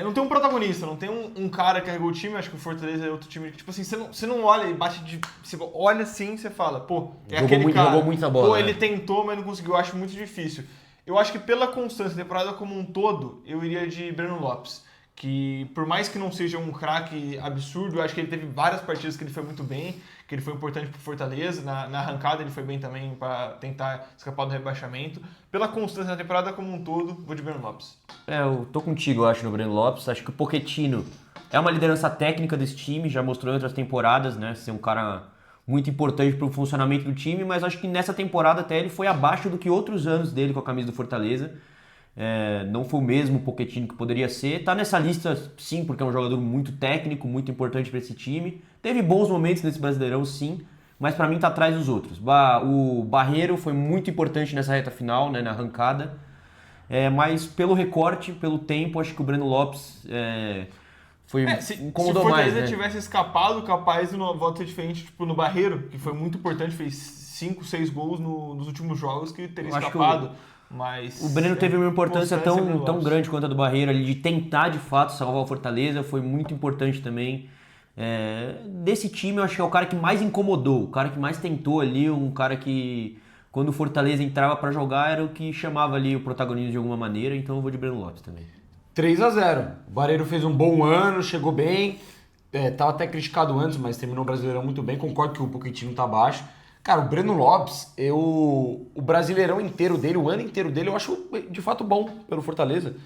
[SPEAKER 3] não tem um protagonista, não tem um cara que carregou o time. Acho que o Fortaleza é outro time que, tipo assim, você não olha e bate de... Você olha assim e você fala, pô, aquele cara.
[SPEAKER 2] Jogou muita bola.
[SPEAKER 3] Pô, ele tentou, mas não conseguiu. Eu acho muito difícil. Eu acho que pela constância da temporada como um todo, eu iria de Breno Lopes. Que por mais que não seja um craque absurdo, eu acho que ele teve várias partidas que ele foi muito bem, que ele foi importante pro Fortaleza. Na arrancada ele foi bem também para tentar escapar do rebaixamento. Pela constância da temporada como um todo, vou de Breno Lopes.
[SPEAKER 2] Eu tô contigo, eu acho, no Breno Lopes. Acho que o Pochettino é uma liderança técnica desse time, já mostrou em outras temporadas, né? Ser um cara muito importante pro funcionamento do time, mas acho que nessa temporada até ele foi abaixo do que outros anos dele com a camisa do Fortaleza. Não foi o mesmo Pochettino que poderia ser. Tá nessa lista, sim, porque é um jogador muito técnico, muito importante para esse time. Teve bons momentos nesse Brasileirão, sim, mas para mim tá atrás dos outros. O Barreiro foi muito importante nessa reta final, né, na arrancada. Mas pelo recorte, pelo tempo, acho que o Breno Lopes
[SPEAKER 3] Se
[SPEAKER 2] incomodou
[SPEAKER 3] o
[SPEAKER 2] mais,
[SPEAKER 3] Fortaleza
[SPEAKER 2] né?
[SPEAKER 3] tivesse escapado, capaz do voto ser diferente, tipo, no Barreiro, que foi muito importante, fez 5, 6 gols nos últimos jogos que teria
[SPEAKER 2] Eu acho que
[SPEAKER 3] escapado. Mas
[SPEAKER 2] O Breno teve uma importância
[SPEAKER 3] Breno
[SPEAKER 2] tão
[SPEAKER 3] Lopes.
[SPEAKER 2] grande quanto a do Barreiro ali, de tentar de fato salvar o Fortaleza, foi muito importante também. Desse time, eu acho que é o cara que mais incomodou, o cara que mais tentou ali, um cara que, quando o Fortaleza entrava pra jogar, era o que chamava ali o protagonismo de alguma maneira, então eu vou de Breno Lopes também.
[SPEAKER 4] 3-0. O Barreiro fez um bom ano, chegou bem. Tava até criticado antes, mas terminou o Brasileirão muito bem. Concordo que o Pochettino tá baixo. Cara, o Breno Lopes, o Brasileirão inteiro dele, o ano inteiro dele, eu acho de fato bom pelo Fortaleza.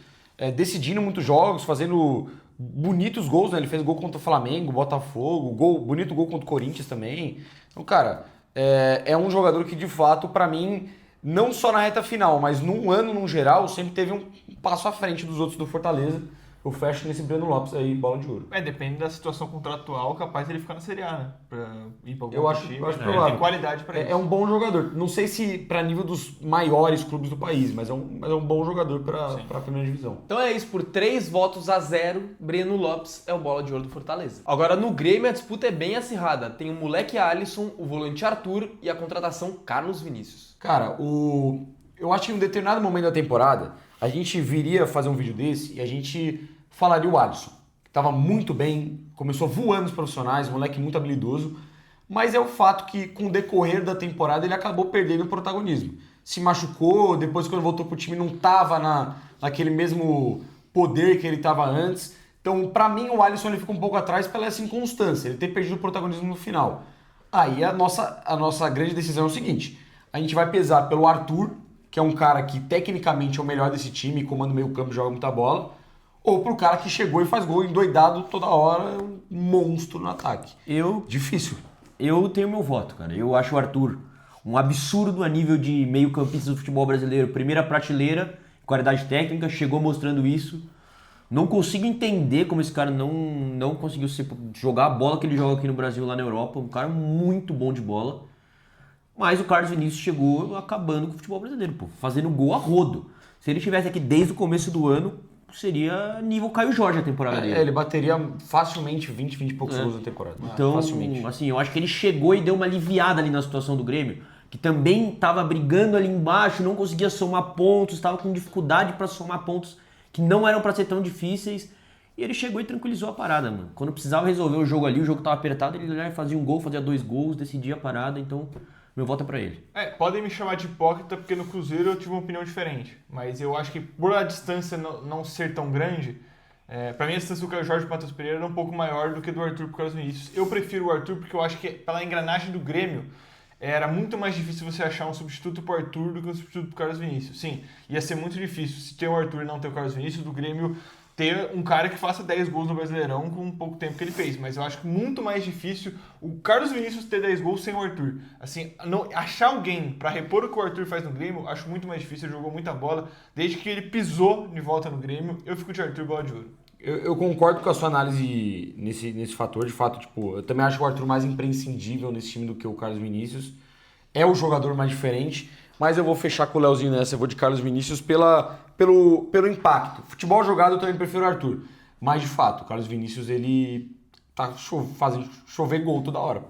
[SPEAKER 4] Decidindo muitos jogos, fazendo bonitos gols, né? Ele fez gol contra o Flamengo, Botafogo, bonito gol contra o Corinthians também. Então, cara, é um jogador que de fato, pra mim, não só na reta final, mas num ano no geral, sempre teve um passo à frente dos outros do Fortaleza. Eu fecho nesse Breno Lopes aí, bola de ouro.
[SPEAKER 3] Depende da situação contratual, capaz ele ficar na Série A, né? Pra ir pra algum
[SPEAKER 4] Eu
[SPEAKER 3] outro
[SPEAKER 4] acho
[SPEAKER 3] time.
[SPEAKER 4] provável.
[SPEAKER 3] Tem qualidade pra isso.
[SPEAKER 4] É um bom jogador. Não sei se pra nível dos maiores clubes do país, mas é um bom jogador pra primeira divisão.
[SPEAKER 1] Então é isso, por 3-0, Breno Lopes é o bola de ouro do Fortaleza. Agora no Grêmio a disputa é bem acirrada. Tem o moleque Alisson, o volante Arthur e a contratação Carlos Vinícius.
[SPEAKER 4] Cara, eu acho que em um determinado momento da temporada, a gente viria fazer um vídeo desse e a gente falaria o Alisson, que tava muito bem, começou voando nos profissionais, moleque muito habilidoso, mas é o fato que com o decorrer da temporada ele acabou perdendo o protagonismo. Se machucou, depois quando voltou pro time não tava naquele mesmo poder que ele tava antes. Então, pra mim, o Alisson ele fica um pouco atrás pela essa inconstância, ele ter perdido o protagonismo no final. Aí a nossa grande decisão é o seguinte, a gente vai pesar pelo Arthur, que é um cara que tecnicamente é o melhor desse time, comanda o meio campo, joga muita bola, ou pro cara que chegou e faz gol endoidado toda hora, um monstro no ataque. Difícil.
[SPEAKER 2] Eu tenho meu voto, cara. Eu acho o Arthur um absurdo a nível de meio-campista do futebol brasileiro. Primeira prateleira, qualidade técnica, chegou mostrando isso. Não consigo entender como esse cara não conseguiu jogar a bola que ele joga aqui no Brasil, lá na Europa. Um cara muito bom de bola. Mas o Carlos Vinícius chegou acabando com o futebol brasileiro, pô, fazendo gol a rodo. Se ele estivesse aqui desde o começo do ano, seria nível Caio Jorge a temporada dele.
[SPEAKER 4] Ele bateria facilmente 20 e poucos gols na temporada.
[SPEAKER 2] Então,
[SPEAKER 4] Facilmente.
[SPEAKER 2] assim, eu acho que ele chegou e deu uma aliviada ali na situação do Grêmio, que também estava brigando ali embaixo, não conseguia somar pontos, estava com dificuldade para somar pontos que não eram para ser tão difíceis. E ele chegou e tranquilizou a parada, mano. Quando precisava resolver o jogo ali, o jogo estava apertado, ele ia fazia um gol, fazia 2 gols, decidia a parada, então meu voto é pra ele.
[SPEAKER 3] Podem me chamar de hipócrita porque no Cruzeiro eu tive uma opinião diferente. Mas eu acho que por a distância não ser tão grande, pra mim a distância do Caio Jorge e do Matheus Pereira era um pouco maior do que do Arthur pro Carlos Vinícius. Eu prefiro o Arthur porque eu acho que pela engrenagem do Grêmio era muito mais difícil você achar um substituto pro Arthur do que um substituto pro Carlos Vinícius. Sim, ia ser muito difícil se ter o Arthur e não ter o Carlos Vinícius, do Grêmio ter um cara que faça 10 gols no Brasileirão com pouco tempo que ele fez. Mas eu acho que muito mais difícil o Carlos Vinícius ter 10 gols sem o Arthur. Assim, achar alguém pra repor o que o Arthur faz no Grêmio, acho muito mais difícil. Ele jogou muita bola. Desde que ele pisou de volta no Grêmio, eu fico de Arthur bola de ouro.
[SPEAKER 4] Eu concordo com a sua análise nesse fator. De fato, tipo, eu também acho o Arthur mais imprescindível nesse time do que o Carlos Vinícius. É o jogador mais diferente. Mas eu vou fechar com o Leozinho nessa. Eu vou de Carlos Vinícius pelo impacto. Futebol jogado eu também prefiro o Arthur. Mas, de fato, o Carlos Vinícius, ele tá fazendo chover gol toda hora.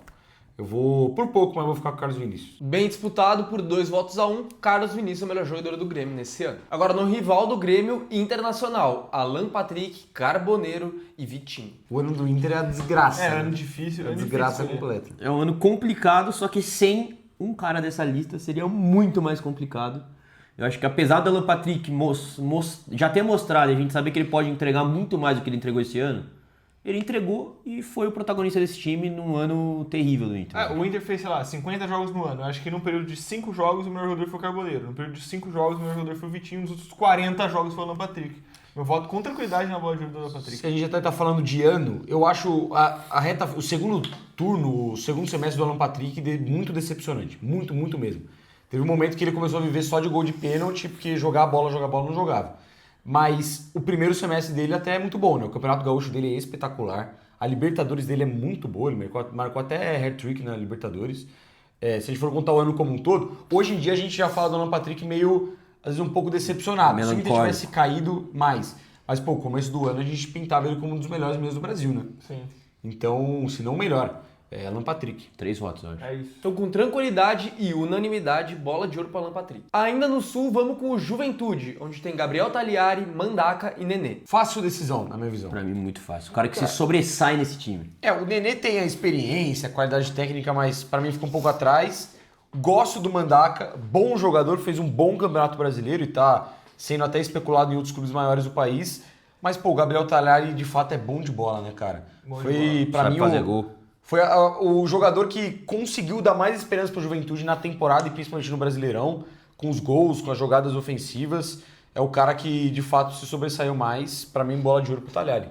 [SPEAKER 4] Eu vou por pouco, mas eu vou ficar com o Carlos Vinícius.
[SPEAKER 1] Bem disputado por 2-1, Carlos Vinícius é o melhor jogador do Grêmio nesse ano. Agora no rival do Grêmio, Internacional, Alan Patrick, Carboneiro e Vitinho.
[SPEAKER 4] O ano do Inter é a desgraça.
[SPEAKER 3] Ano difícil.
[SPEAKER 4] A desgraça completa.
[SPEAKER 2] É um ano complicado, só que sem um cara dessa lista seria muito mais complicado. Eu acho que apesar do Alan Patrick já ter mostrado e a gente saber que ele pode entregar muito mais do que ele entregou esse ano, ele entregou e foi o protagonista desse time num ano terrível do Inter.
[SPEAKER 3] O Inter fez, sei lá, 50 jogos no ano. Eu acho que num período de 5 jogos o melhor jogador foi o Carboneiro. No período de 5 jogos o melhor jogador foi o Vitinho. Nos outros 40 jogos foi o Alan Patrick. Eu voto com tranquilidade na bola de ouro do Alan Patrick.
[SPEAKER 4] Se a gente até tá falando de ano, eu acho o segundo turno, o segundo semestre do Alan Patrick muito decepcionante. Muito, muito mesmo. Teve um momento que ele começou a viver só de gol de pênalti, porque jogar a bola não jogava. Mas o primeiro semestre dele até é muito bom, né? O Campeonato Gaúcho dele é espetacular. A Libertadores dele é muito boa, ele marcou até hat-trick na Libertadores. Se a gente for contar o ano como um todo, hoje em dia a gente já fala do Alan Patrick meio às vezes um pouco decepcionado. Se o Inter
[SPEAKER 2] Melancólico.
[SPEAKER 4] tivesse caído mais. Mas, pô, começo do ano a gente pintava ele como um dos melhores meios do Brasil, né?
[SPEAKER 3] Sim.
[SPEAKER 4] Então, se não o melhor, é Alan Patrick.
[SPEAKER 2] 3 votos, eu acho.
[SPEAKER 3] É isso.
[SPEAKER 1] Então, com tranquilidade e unanimidade, bola de ouro para Alan Patrick. Ainda no Sul, vamos com o Juventude, onde tem Gabriel Tagliari, Mandaca e Nenê.
[SPEAKER 4] Fácil decisão, na minha visão.
[SPEAKER 2] Pra mim, muito fácil. O cara que se sobressai nesse time.
[SPEAKER 4] O Nenê tem a experiência, a qualidade técnica, mas pra mim fica um pouco atrás. Gosto do Mandaca, bom jogador, fez um bom campeonato brasileiro e tá sendo até especulado em outros clubes maiores do país. Mas, pô, o Gabriel Tagliari de fato é bom de bola, né, cara? Foi, pra
[SPEAKER 2] Sabe
[SPEAKER 4] mim,
[SPEAKER 2] fazer gol.
[SPEAKER 4] foi o jogador que conseguiu dar mais esperança pra Juventude na temporada e principalmente no Brasileirão, com os gols, com as jogadas ofensivas. É o cara que, de fato, se sobressaiu mais. Pra mim, bola de ouro pro Tagliari.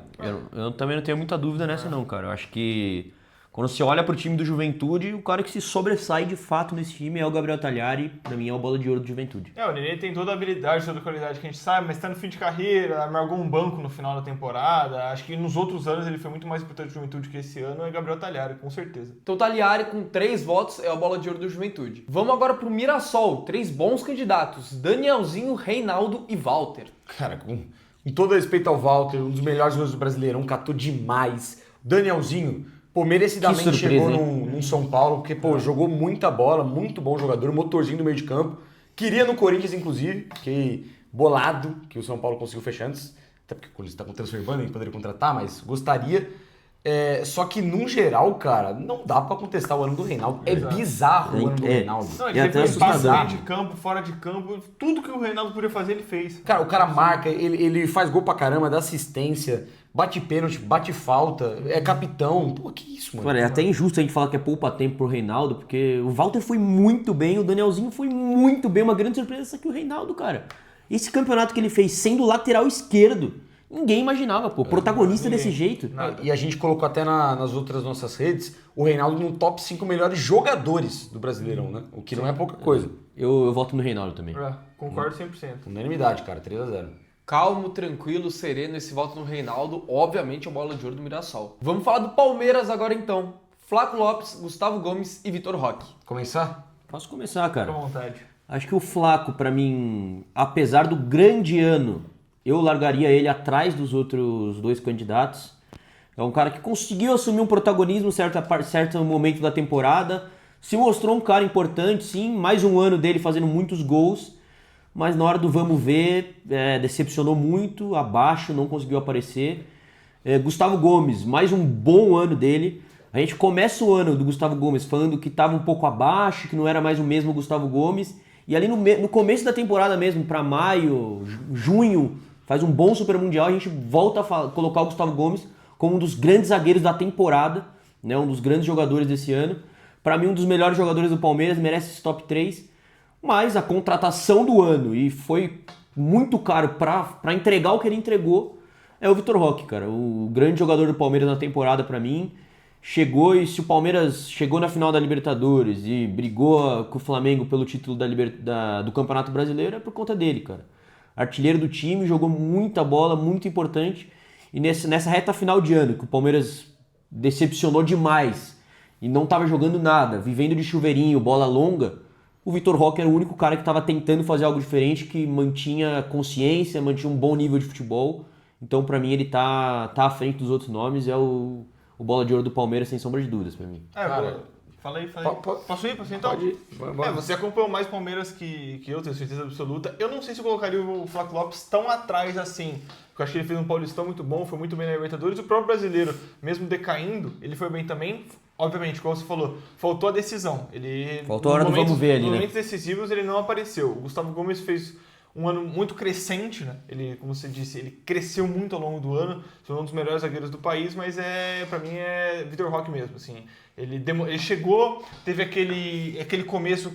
[SPEAKER 2] Eu também não tenho muita dúvida nessa não, cara. Eu acho que quando você olha pro time do Juventude, o cara que se sobressai de fato nesse time é o Gabriel Tagliari. Pra mim é o bola de ouro do Juventude.
[SPEAKER 3] O Nenê tem toda a habilidade, toda a qualidade que a gente sabe, mas tá no fim de carreira, amargou um banco no final da temporada. Acho que nos outros anos ele foi muito mais importante pro Juventude que esse ano, é Gabriel Tagliari, com certeza.
[SPEAKER 1] Então, Tagliari, com 3 votos, é a bola de ouro do Juventude. Vamos agora pro Mirassol, 3 bons candidatos, Danielzinho, Reinaldo e Walter.
[SPEAKER 4] Cara, com todo respeito ao Walter, um dos melhores jogadores do Brasileirão, catou demais. Danielzinho, pô, merecidamente
[SPEAKER 2] Que surpresa,
[SPEAKER 4] chegou
[SPEAKER 2] hein?
[SPEAKER 4] num São Paulo, porque, pô, jogou muita bola, muito bom jogador, motorzinho do meio de campo. Queria no Corinthians, inclusive, fiquei bolado que o São Paulo conseguiu fechar antes, até porque o Corinthians tá com transfer ban, nem poderia contratar, mas gostaria. Só que, num geral, cara, não dá pra contestar o ano do Reinaldo. É bizarro o ano do Reinaldo.
[SPEAKER 3] Não,
[SPEAKER 2] E
[SPEAKER 3] ele
[SPEAKER 2] até
[SPEAKER 3] teve espaço
[SPEAKER 2] assustador.
[SPEAKER 3] dentro de campo, fora de campo, tudo que o Reinaldo podia fazer, ele fez.
[SPEAKER 4] Cara, o cara marca, ele faz gol pra caramba, dá assistência, bate pênalti, bate falta, é capitão. Pô, que isso, mano?
[SPEAKER 2] Cara, é até injusto a gente falar que é poupa-tempo pro Reinaldo, porque o Walter foi muito bem, o Danielzinho foi muito bem, uma grande surpresa que o Reinaldo, cara. Esse campeonato que ele fez sendo lateral esquerdo, ninguém imaginava, pô, protagonista desse jeito.
[SPEAKER 4] E a gente colocou até nas outras nossas redes o Reinaldo no top 5 melhores jogadores do Brasileirão, né? O que não é pouca coisa.
[SPEAKER 2] Eu voto no Reinaldo também.
[SPEAKER 3] Concordo 100%.
[SPEAKER 4] Unanimidade, cara, 3-0.
[SPEAKER 1] Calmo, tranquilo, sereno, esse voto no Reinaldo, obviamente é a bola de ouro do Mirassol. Vamos falar do Palmeiras agora então. Flaco Lopes, Gustavo Gomes e Vitor Roque.
[SPEAKER 4] Começar?
[SPEAKER 2] Posso começar,
[SPEAKER 3] Fica à
[SPEAKER 2] cara.
[SPEAKER 3] vontade.
[SPEAKER 2] Acho que o Flaco, pra mim, apesar do grande ano, eu largaria ele atrás dos outros dois candidatos. É um cara que conseguiu assumir um protagonismo em certo momento da temporada. Se mostrou um cara importante, sim. Mais um ano dele fazendo muitos gols. Mas na hora do vamos ver, decepcionou muito, abaixo, não conseguiu aparecer. Gustavo Gomes, mais um bom ano dele. A gente começa o ano do Gustavo Gomes falando que estava um pouco abaixo, que não era mais o mesmo Gustavo Gomes. E ali no começo da temporada mesmo, para maio, junho, faz um bom Super Mundial, a gente volta a colocar o Gustavo Gomes como um dos grandes zagueiros da temporada, né, um dos grandes jogadores desse ano. Para mim, um dos melhores jogadores do Palmeiras, merece esse top 3. Mas a contratação do ano, e foi muito caro para entregar o que ele entregou, é o Vitor Roque, cara. O grande jogador do Palmeiras na temporada para mim. Chegou, e se o Palmeiras chegou na final da Libertadores e brigou com o Flamengo pelo título do Campeonato Brasileiro, é por conta dele, cara. Artilheiro do time, jogou muita bola, muito importante. E nessa reta final de ano, que o Palmeiras decepcionou demais e não estava jogando nada, vivendo de chuveirinho, bola longa, o Vitor Roque era o único cara que estava tentando fazer algo diferente, que mantinha consciência, mantinha um bom nível de futebol. Então, pra mim, ele tá à frente dos outros nomes, é o bola de ouro do Palmeiras, sem sombra de dúvidas, pra mim.
[SPEAKER 3] Fala aí. Posso ir então?
[SPEAKER 4] Pode ir.
[SPEAKER 3] Você acompanhou mais Palmeiras que eu, tenho certeza absoluta. Eu não sei se eu colocaria o Flaco Lopes tão atrás assim. Porque eu acho que ele fez um Paulistão muito bom, foi muito bem na Libertadores. O próprio brasileiro, mesmo decaindo, ele foi bem também. Obviamente, como você falou, faltou a decisão.
[SPEAKER 2] Faltou a hora do vamos ver ali, né?
[SPEAKER 3] Nos momentos decisivos ele não apareceu. O Gustavo Gomes fez um ano muito crescente, né? Ele, como você disse, ele cresceu muito ao longo do ano, foi um dos melhores zagueiros do país, mas pra mim é Vitor Roque mesmo, assim. Ele chegou, teve aquele começo,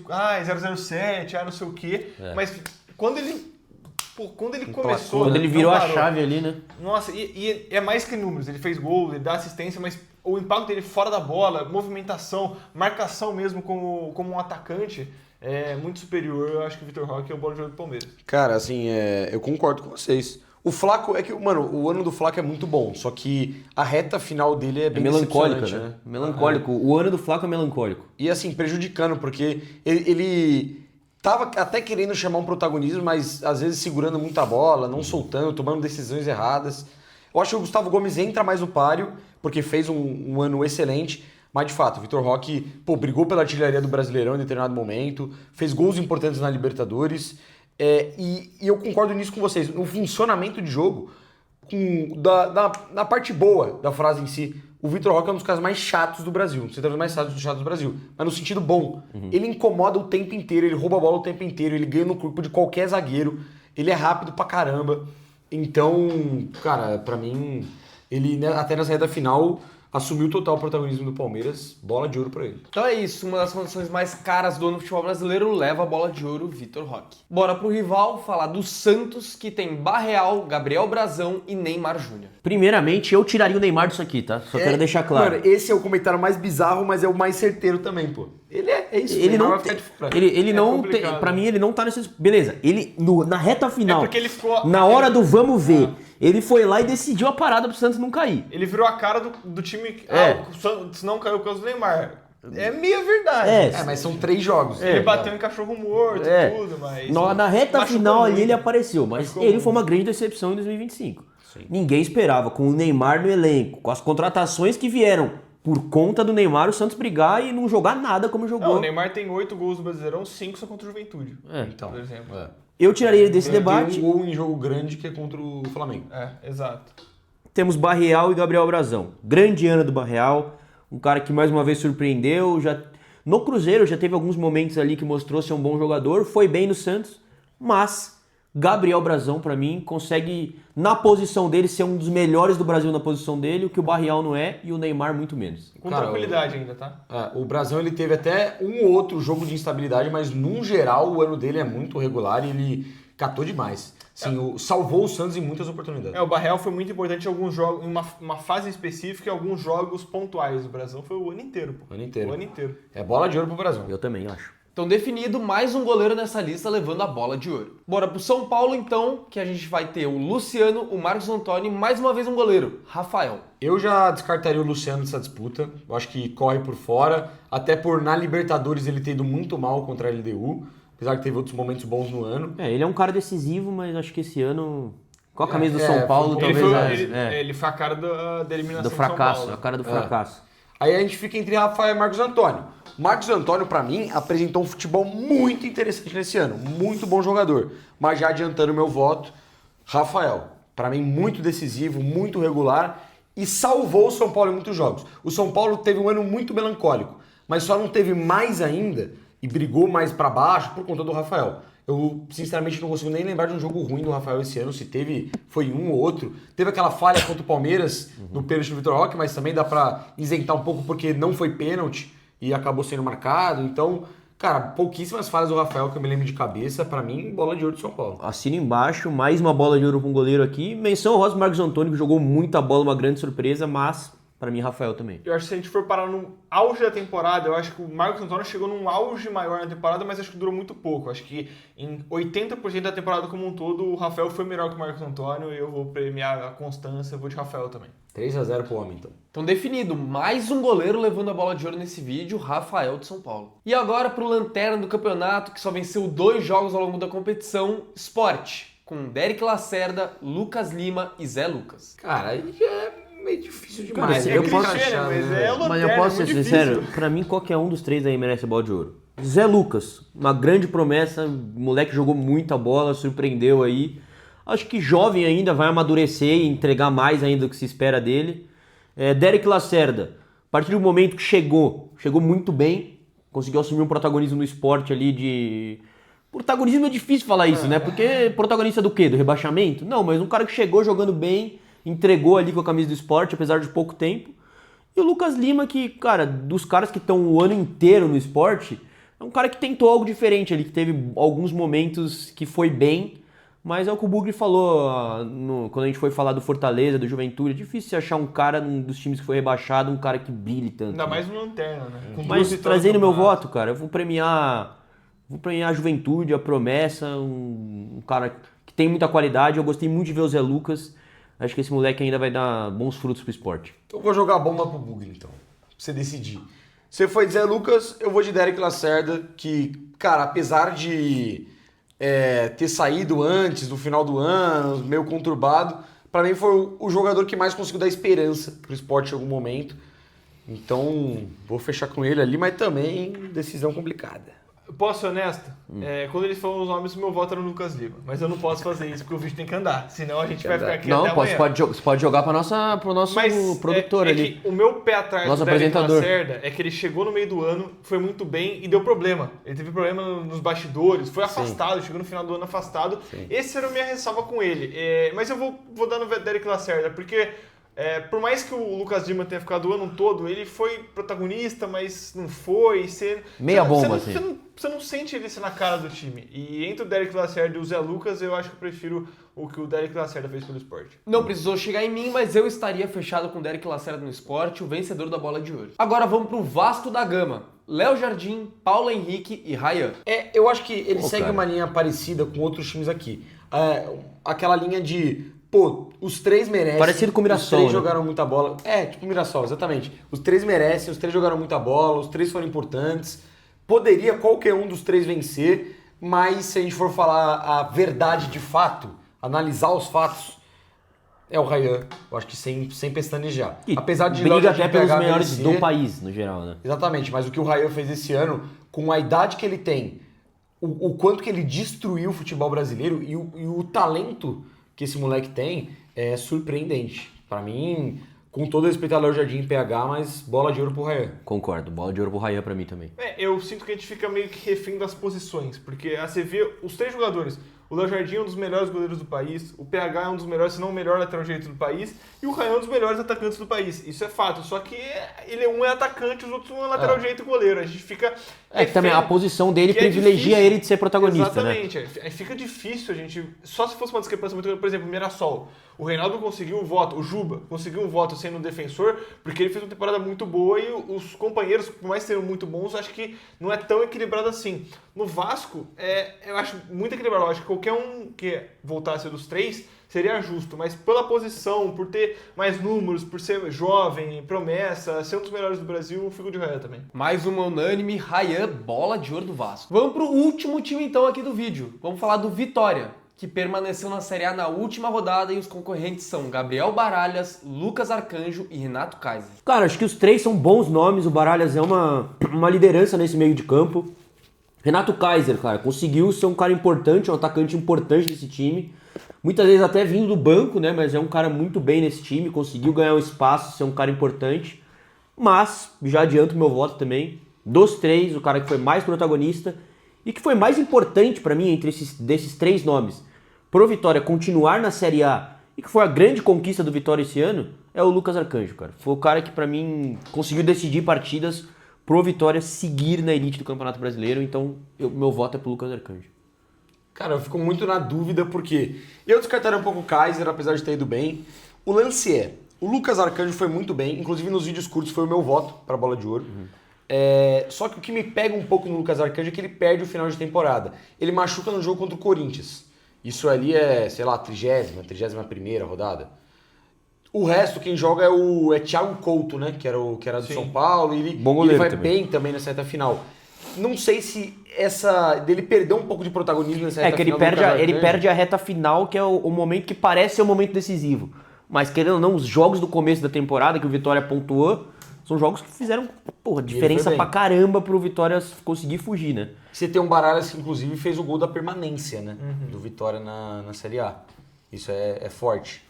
[SPEAKER 3] 007, não sei o quê, mas quando ele começou...
[SPEAKER 2] Quando ele virou a chave ali, né?
[SPEAKER 3] Nossa, e é mais que números, ele fez gols, ele dá assistência, mas o impacto dele fora da bola, movimentação, marcação mesmo como um atacante, é muito superior. Eu acho que o Vitor Roque é o bola de ouro do Palmeiras.
[SPEAKER 4] Cara, assim, eu concordo com vocês. O Flaco, o ano do Flaco é muito bom, só que a reta final dele é bem
[SPEAKER 2] melancólica,
[SPEAKER 4] decepcionante,
[SPEAKER 2] né? Melancólico. O ano do Flaco é melancólico.
[SPEAKER 4] E assim, prejudicando, porque ele tava até querendo chamar um protagonismo, mas às vezes segurando muita bola, não soltando, tomando decisões erradas. Eu acho que o Gustavo Gomes entra mais no páreo, porque fez um ano excelente. Mas, de fato, o Vitor Roque, brigou pela artilharia do Brasileirão em determinado momento, fez gols importantes na Libertadores. E eu concordo nisso com vocês. No funcionamento de jogo, na parte boa da frase em si, o Vitor Roque é um dos caras mais chatos do Brasil. Não sei se é um dos mais chatos do Brasil, mas no sentido bom. Ele incomoda o tempo inteiro, ele rouba a bola o tempo inteiro, ele ganha no corpo de qualquer zagueiro, ele é rápido pra caramba. Então, cara, pra mim, ele até nessa reta final assumiu total protagonismo do Palmeiras, bola de ouro pra ele.
[SPEAKER 1] Então é isso, uma das condições mais caras do ano do futebol brasileiro leva a bola de ouro Vitor Roque. Bora pro rival falar do Santos, que tem Barreal, Gabriel Brazão e Neymar Júnior.
[SPEAKER 2] Primeiramente, eu tiraria o Neymar disso aqui, tá? Só quero deixar claro.
[SPEAKER 4] Mano, esse é o comentário mais bizarro, mas é o mais certeiro também, pô. Ele é isso.
[SPEAKER 2] Ele não
[SPEAKER 4] vai
[SPEAKER 2] tem,
[SPEAKER 4] ficar de
[SPEAKER 2] ele não tem,
[SPEAKER 3] complicado.
[SPEAKER 2] pra mim ele não tá nesse, beleza, ele na reta final,
[SPEAKER 3] porque ele ficou-
[SPEAKER 2] na hora do vamos ver, ele foi lá e decidiu a parada pro Santos não cair.
[SPEAKER 3] Ele virou a cara do time.
[SPEAKER 2] É.
[SPEAKER 3] O Santos não caiu por causa do Neymar. É meia verdade.
[SPEAKER 2] É,
[SPEAKER 4] mas são 3 jogos.
[SPEAKER 3] Ele bateu em cachorro morto
[SPEAKER 2] É.
[SPEAKER 3] e tudo, mas.
[SPEAKER 2] Na reta
[SPEAKER 3] machucou
[SPEAKER 2] final ali
[SPEAKER 3] muito.
[SPEAKER 2] ele apareceu, mas
[SPEAKER 3] Machucou
[SPEAKER 2] ele
[SPEAKER 3] muito.
[SPEAKER 2] foi uma grande decepção em 2025. Ninguém esperava, com o Neymar no elenco, com as contratações que vieram por conta do Neymar, o Santos brigar e não jogar nada como
[SPEAKER 3] Não,
[SPEAKER 2] jogou.
[SPEAKER 3] o Neymar tem 8 gols no Brasileirão, 5 só contra o Juventude.
[SPEAKER 4] Então,
[SPEAKER 3] Por exemplo.
[SPEAKER 2] Eu tiraria ele desse
[SPEAKER 4] Tem
[SPEAKER 2] debate.
[SPEAKER 4] um gol em jogo grande que é contra o Flamengo.
[SPEAKER 3] Exato.
[SPEAKER 2] Temos Barreal e Gabriel Brazão. Grande ano do Barreal, um cara que mais uma vez surpreendeu. No Cruzeiro já teve alguns momentos ali que mostrou ser um bom jogador, foi bem no Santos, mas Gabriel Brazão, pra mim, consegue, na posição dele, ser um dos melhores do Brasil na posição dele, o que o Barreal não é e o Neymar muito menos.
[SPEAKER 3] Com
[SPEAKER 4] Cara,
[SPEAKER 3] tranquilidade ainda, tá?
[SPEAKER 4] O Brasão ele teve até um ou outro jogo de instabilidade, mas num geral o ano dele é muito regular e ele catou demais. Sim, salvou o Santos em muitas oportunidades.
[SPEAKER 3] O Barreal foi muito importante em alguns jogos, em uma fase específica, em alguns jogos pontuais. O Brasil foi o ano inteiro, pô.
[SPEAKER 4] O ano inteiro.
[SPEAKER 3] O ano inteiro.
[SPEAKER 4] É bola de ouro pro Brasão.
[SPEAKER 2] Eu também acho.
[SPEAKER 1] Então definido, mais um goleiro nessa lista levando a bola de ouro. Bora pro São Paulo então, que a gente vai ter o Luciano, o Marcos Antônio e mais uma vez um goleiro, Rafael.
[SPEAKER 4] Eu já descartaria o Luciano dessa disputa. Eu acho que corre por fora. Até por na Libertadores ele ter ido muito mal contra a LDU. Apesar que teve outros momentos bons no ano.
[SPEAKER 2] Ele é um cara decisivo, mas acho que esse ano, com a camisa do
[SPEAKER 4] É,
[SPEAKER 2] São Paulo,
[SPEAKER 4] foi um
[SPEAKER 2] talvez...
[SPEAKER 3] Ele foi a cara da eliminação
[SPEAKER 2] do
[SPEAKER 3] de
[SPEAKER 2] fracasso,
[SPEAKER 3] São Paulo.
[SPEAKER 2] a cara do fracasso.
[SPEAKER 4] Aí a gente fica entre Rafael e Marcos Antônio. Marcos Antônio, pra mim, apresentou um futebol muito interessante nesse ano. Muito bom jogador. Mas já adiantando meu voto, Rafael. Pra mim, muito decisivo, muito regular e salvou o São Paulo em muitos jogos. O São Paulo teve um ano muito melancólico, mas só não teve mais ainda e brigou mais pra baixo por conta do Rafael. Eu, sinceramente, não consigo nem lembrar de um jogo ruim do Rafael esse ano. Se teve, foi um ou outro. Teve aquela falha contra o Palmeiras, no pênalti do Vitor Roque, mas também dá pra isentar um pouco porque não foi pênalti e acabou sendo marcado. Então, cara, pouquíssimas falhas do Rafael que eu me lembro de cabeça. Pra mim, bola de ouro do São Paulo.
[SPEAKER 2] Assino embaixo, mais uma bola de ouro com um goleiro aqui. Menção ao Rosa Marcos Antônio, que jogou muita bola, uma grande surpresa, mas pra mim, Rafael também.
[SPEAKER 3] Eu acho que se a gente for parar no auge da temporada, eu acho que o Marcos Antônio chegou num auge maior na temporada, mas acho que durou muito pouco. Acho que em 80% da temporada como um todo, o Rafael foi melhor que o Marcos Antônio e eu vou premiar a constância, eu vou de Rafael também.
[SPEAKER 4] 3-0 pro homem, então.
[SPEAKER 1] Então definido, mais um goleiro levando a bola de ouro nesse vídeo, Rafael de São Paulo. E agora pro lanterna do campeonato, que só venceu 2 jogos ao longo da competição, Sport, com Derek Lacerda, Lucas Lima e Zé Lucas.
[SPEAKER 4] Cara, aí já é meio difícil demais.
[SPEAKER 2] Cara,
[SPEAKER 4] né?
[SPEAKER 2] eu
[SPEAKER 4] Tem
[SPEAKER 2] posso
[SPEAKER 4] que
[SPEAKER 3] achar,
[SPEAKER 4] achar,
[SPEAKER 3] mas
[SPEAKER 4] né?
[SPEAKER 3] é o
[SPEAKER 2] Mas
[SPEAKER 3] lanterna,
[SPEAKER 2] eu posso
[SPEAKER 3] é
[SPEAKER 2] ser
[SPEAKER 3] muito
[SPEAKER 2] sincero,
[SPEAKER 3] difícil.
[SPEAKER 2] pra mim qualquer um dos 3 aí merece a bola de ouro. Zé Lucas, uma grande promessa, o moleque jogou muita bola, surpreendeu aí. Acho que jovem ainda, vai amadurecer e entregar mais ainda do que se espera dele. Derek Lacerda, a partir do momento que chegou muito bem, conseguiu assumir um protagonismo no esporte ali de... Protagonismo é difícil falar isso, né? Porque protagonista do quê? Do rebaixamento? Não, mas um cara que chegou jogando bem, entregou ali com a camisa do esporte, apesar de pouco tempo. E o Lucas Lima, que, cara, dos caras que estão o ano inteiro no esporte, é um cara que tentou algo diferente ali, que teve alguns momentos que foi bem, mas é o que o Bugre falou quando a gente foi falar do Fortaleza, do Juventude, é difícil você achar um cara dos times que foi rebaixado, um cara que brilhe tanto.
[SPEAKER 3] Ainda
[SPEAKER 2] né?
[SPEAKER 3] mais no lanterna, né? Com duas
[SPEAKER 2] Mas
[SPEAKER 3] vitórias
[SPEAKER 2] trazendo
[SPEAKER 3] no
[SPEAKER 2] meu
[SPEAKER 3] campeonato.
[SPEAKER 2] voto, cara, eu vou premiar a Juventude, a promessa, um cara que tem muita qualidade. Eu gostei muito de ver o Zé Lucas. Acho que esse moleque ainda vai dar bons frutos pro esporte.
[SPEAKER 4] Eu vou jogar a bomba pro Bugre, então. Pra você decidir. Você foi de Zé Lucas, eu vou de Derek Lacerda, que, cara, apesar de ter saído antes, no final do ano, meio conturbado, pra mim foi o jogador que mais conseguiu dar esperança pro esporte em algum momento. Então, vou fechar com ele ali, mas também decisão complicada.
[SPEAKER 3] Posso ser honesto? Quando eles falam os nomes, meu voto era no Lucas Lima. Mas eu não posso fazer isso, porque o vídeo tem que andar. Senão a gente vai ficar aqui
[SPEAKER 5] Não,
[SPEAKER 3] até amanhã.
[SPEAKER 5] você pode jogar pro nosso produtor ali.
[SPEAKER 3] Que o meu pé atrás
[SPEAKER 5] Nosso
[SPEAKER 3] do Derek
[SPEAKER 5] apresentador.
[SPEAKER 3] Lacerda é que ele chegou no meio do ano, foi muito bem e deu problema. Ele teve problema nos bastidores, foi afastado, chegou no final do ano afastado. Esse era a minha ressalva com ele. Mas eu vou dar no Derek Lacerda, porque... por mais que o Lucas Lima tenha ficado o ano todo, ele foi protagonista, mas não foi.
[SPEAKER 5] Meia bomba, assim.
[SPEAKER 3] Você não sente ele ser na cara do time. E entre o Derek Lacerda e o Zé Lucas, eu acho que eu prefiro o que o Derek Lacerda fez pelo esporte.
[SPEAKER 1] Não precisou chegar em mim, mas eu estaria fechado com o Derek Lacerda no esporte, o vencedor da bola de ouro. Agora vamos pro Vasco da Gama. Léo Jardim, Paulo Henrique e Ryan.
[SPEAKER 4] Eu acho que ele segue
[SPEAKER 5] cara.
[SPEAKER 4] uma linha parecida com outros times aqui. Aquela linha de, os três merecem.
[SPEAKER 5] Parecido com o Mirassol,
[SPEAKER 4] Os três
[SPEAKER 5] né?
[SPEAKER 4] jogaram muita bola. Tipo o Mirassol, exatamente. Os três merecem, os três jogaram muita bola, os três foram importantes. Poderia qualquer um dos três vencer, mas se a gente for falar a verdade de fato, analisar os fatos, é o Ryan. Eu acho que sem pestanejar.
[SPEAKER 5] E
[SPEAKER 4] Apesar de Léo
[SPEAKER 5] briga
[SPEAKER 4] Jardim
[SPEAKER 5] até pelos
[SPEAKER 4] PH
[SPEAKER 5] melhores
[SPEAKER 4] merecer,
[SPEAKER 5] do país, no geral, né?
[SPEAKER 4] Exatamente, mas o que o Ryan fez esse ano, com a idade que ele tem, o quanto que ele destruiu o futebol brasileiro e o talento que esse moleque tem é surpreendente. Pra mim, com todo respeito ao Léo Jardim e PH, mas bola de ouro pro Ryan.
[SPEAKER 5] Concordo, bola de ouro pro Ryan pra mim também.
[SPEAKER 3] Eu sinto que a gente fica meio que refém das posições, porque você vê os três jogadores. O Léo Jardim é um dos melhores goleiros do país, o PH é um dos melhores, se não o melhor lateral direito do país, e o Ryan é um dos melhores atacantes do país. Isso é fato, só que um é atacante, os outros um é lateral direito e goleiro. A gente fica...
[SPEAKER 5] Que também a posição dele
[SPEAKER 3] que é
[SPEAKER 5] privilegia
[SPEAKER 3] difícil.
[SPEAKER 5] ele de ser protagonista, né?
[SPEAKER 3] Exatamente. Aí fica difícil a gente... Só se fosse uma discrepância muito grande, por exemplo, o Mirassol. O Reinaldo conseguiu um voto, o Juba conseguiu um voto sendo um defensor, porque ele fez uma temporada muito boa e os companheiros, por mais serem muito bons, acho que não é tão equilibrado assim. No Vasco, eu acho muito equilibrado. Eu acho que qualquer um que voltasse dos três seria justo, mas pela posição, por ter mais números, por ser jovem, promessa, ser um dos melhores do Brasil, eu fico de Ryan também.
[SPEAKER 1] Mais uma unânime, Ryan, bola de ouro do Vasco. Vamos pro último time então aqui do vídeo. Vamos falar do Vitória, que permaneceu na Série A na última rodada e os concorrentes são Gabriel Baralhas, Lucas Arcanjo e Renato Kaiser.
[SPEAKER 5] Cara, acho que os três são bons nomes. O Baralhas é uma liderança nesse meio de campo. Renato Kaiser, cara, conseguiu ser um cara importante, um atacante importante desse time. Muitas vezes até vindo do banco, né? Mas é um cara muito bem nesse time, conseguiu ganhar um espaço, ser um cara importante. Mas, já adianto meu voto também. Dos três, o cara que foi mais protagonista e que foi mais importante pra mim desses três nomes pro Vitória continuar na Série A e que foi a grande conquista do Vitória esse ano, é o Lucas Arcanjo, cara. Foi o cara que pra mim conseguiu decidir partidas pro Vitória seguir na elite do Campeonato Brasileiro. Então, meu voto é pro Lucas Arcanjo.
[SPEAKER 4] Cara, eu fico muito na dúvida porque eu descartaria um pouco o Kaiser, apesar de ter ido bem. O lance o Lucas Arcanjo foi muito bem, inclusive nos vídeos curtos foi o meu voto para a bola de ouro. Só que o que me pega um pouco no Lucas Arcanjo é que ele perde o final de temporada. Ele machuca no jogo contra o Corinthians. Isso ali é, sei lá, 31ª rodada. O resto, quem joga é Thiago Couto, né? Que era do São Paulo. E
[SPEAKER 5] Bom
[SPEAKER 4] ele
[SPEAKER 5] goleiro
[SPEAKER 4] vai
[SPEAKER 5] também.
[SPEAKER 4] bem também nessa reta final. Não sei se dele perder um pouco de protagonismo nessa reta
[SPEAKER 5] Que ele
[SPEAKER 4] final.
[SPEAKER 5] ele perde a reta final, que é o momento que parece ser o momento decisivo. Mas querendo ou não, os jogos do começo da temporada que o Vitória pontuou, são jogos que fizeram diferença pra caramba pro Vitória conseguir fugir, né?
[SPEAKER 4] Você tem um Baralhas que inclusive fez o gol da permanência, né? Do Vitória na Série A. Isso é forte.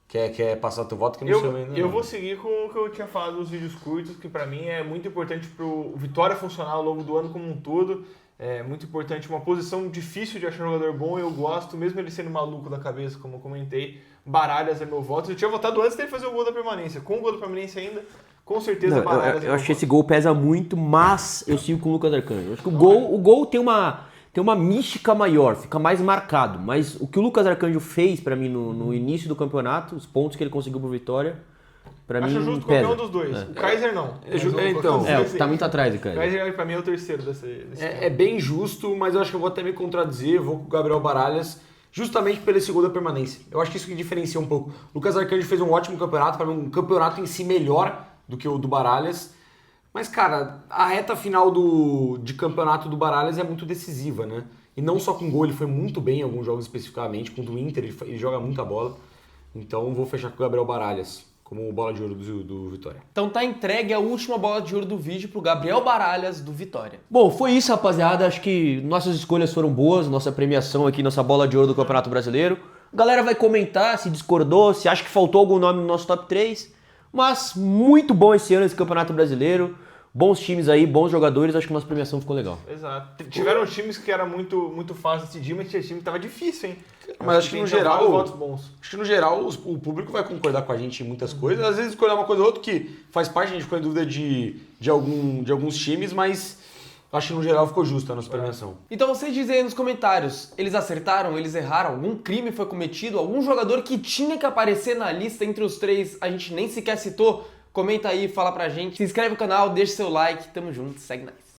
[SPEAKER 4] Quer passar teu voto que não sei ainda.
[SPEAKER 3] Eu vou seguir com o que eu tinha falado nos vídeos curtos, que pra mim é muito importante pro Vitória funcionar ao longo do ano como um todo. É muito importante, uma posição difícil de achar um jogador bom, eu gosto, mesmo ele sendo maluco da cabeça, como eu comentei. Baralhas é meu voto. Eu tinha votado antes dele fazer o gol da permanência. Com o gol da permanência ainda, com certeza Baralhas é
[SPEAKER 5] Eu
[SPEAKER 3] meu
[SPEAKER 5] acho que
[SPEAKER 3] voto.
[SPEAKER 5] esse gol pesa muito, mas eu sigo com o Lucas Arcanjo. Eu acho que o gol tem uma mística maior, fica mais marcado. Mas o que o Lucas Arcanjo fez pra mim no início do campeonato, os pontos que ele conseguiu pro Vitória, pra
[SPEAKER 3] Acho
[SPEAKER 5] mim
[SPEAKER 3] justo
[SPEAKER 5] pesa.
[SPEAKER 3] qualquer um dos dois. O Kaiser não. Mas
[SPEAKER 4] então,
[SPEAKER 5] Tá muito atrás, cara.
[SPEAKER 3] O Kaiser pra mim é o terceiro desse
[SPEAKER 4] É bem justo, mas eu acho que eu vou até me contradizer. Eu vou com o Gabriel Baralhas, justamente pelo esse gol da permanência. Eu acho que isso que diferencia um pouco. O Lucas Arcanjo fez um ótimo campeonato, para mim um campeonato em si melhor do que o do Baralhas. Mas, cara, a reta final de campeonato do Baralhas é muito decisiva, né? E não só com gol, ele foi muito bem em alguns jogos especificamente. Com o do Inter, ele joga muita bola. Então vou fechar com o Gabriel Baralhas como bola de ouro do Vitória.
[SPEAKER 1] Então tá entregue a última bola de ouro do vídeo pro Gabriel Baralhas, do Vitória.
[SPEAKER 5] Bom, foi isso, rapaziada. Acho que nossas escolhas foram boas, nossa premiação aqui, nossa bola de ouro do Campeonato Brasileiro. A galera vai comentar se discordou, se acha que faltou algum nome no nosso top 3. Mas muito bom esse ano esse Campeonato Brasileiro. Bons times aí, bons jogadores, acho que nossa premiação ficou legal.
[SPEAKER 3] Exato. Tiveram times que era muito fácil decidir, mas tinha time que tava difícil, hein?
[SPEAKER 4] Mas acho que no
[SPEAKER 3] tinha
[SPEAKER 4] geral,
[SPEAKER 3] vários votos bons.
[SPEAKER 4] acho que no geral o público vai concordar com a gente em muitas coisas. Às vezes escolher uma coisa ou outra que faz parte, a gente ficou em dúvida de alguns times, mas acho que no geral ficou justa a nossa premiação.
[SPEAKER 1] Então vocês dizem aí nos comentários, eles acertaram, eles erraram, algum crime foi cometido, algum jogador que tinha que aparecer na lista entre os 3 a gente nem sequer citou? Comenta aí, fala pra gente, se inscreve no canal, deixa seu like, tamo junto, segue nós.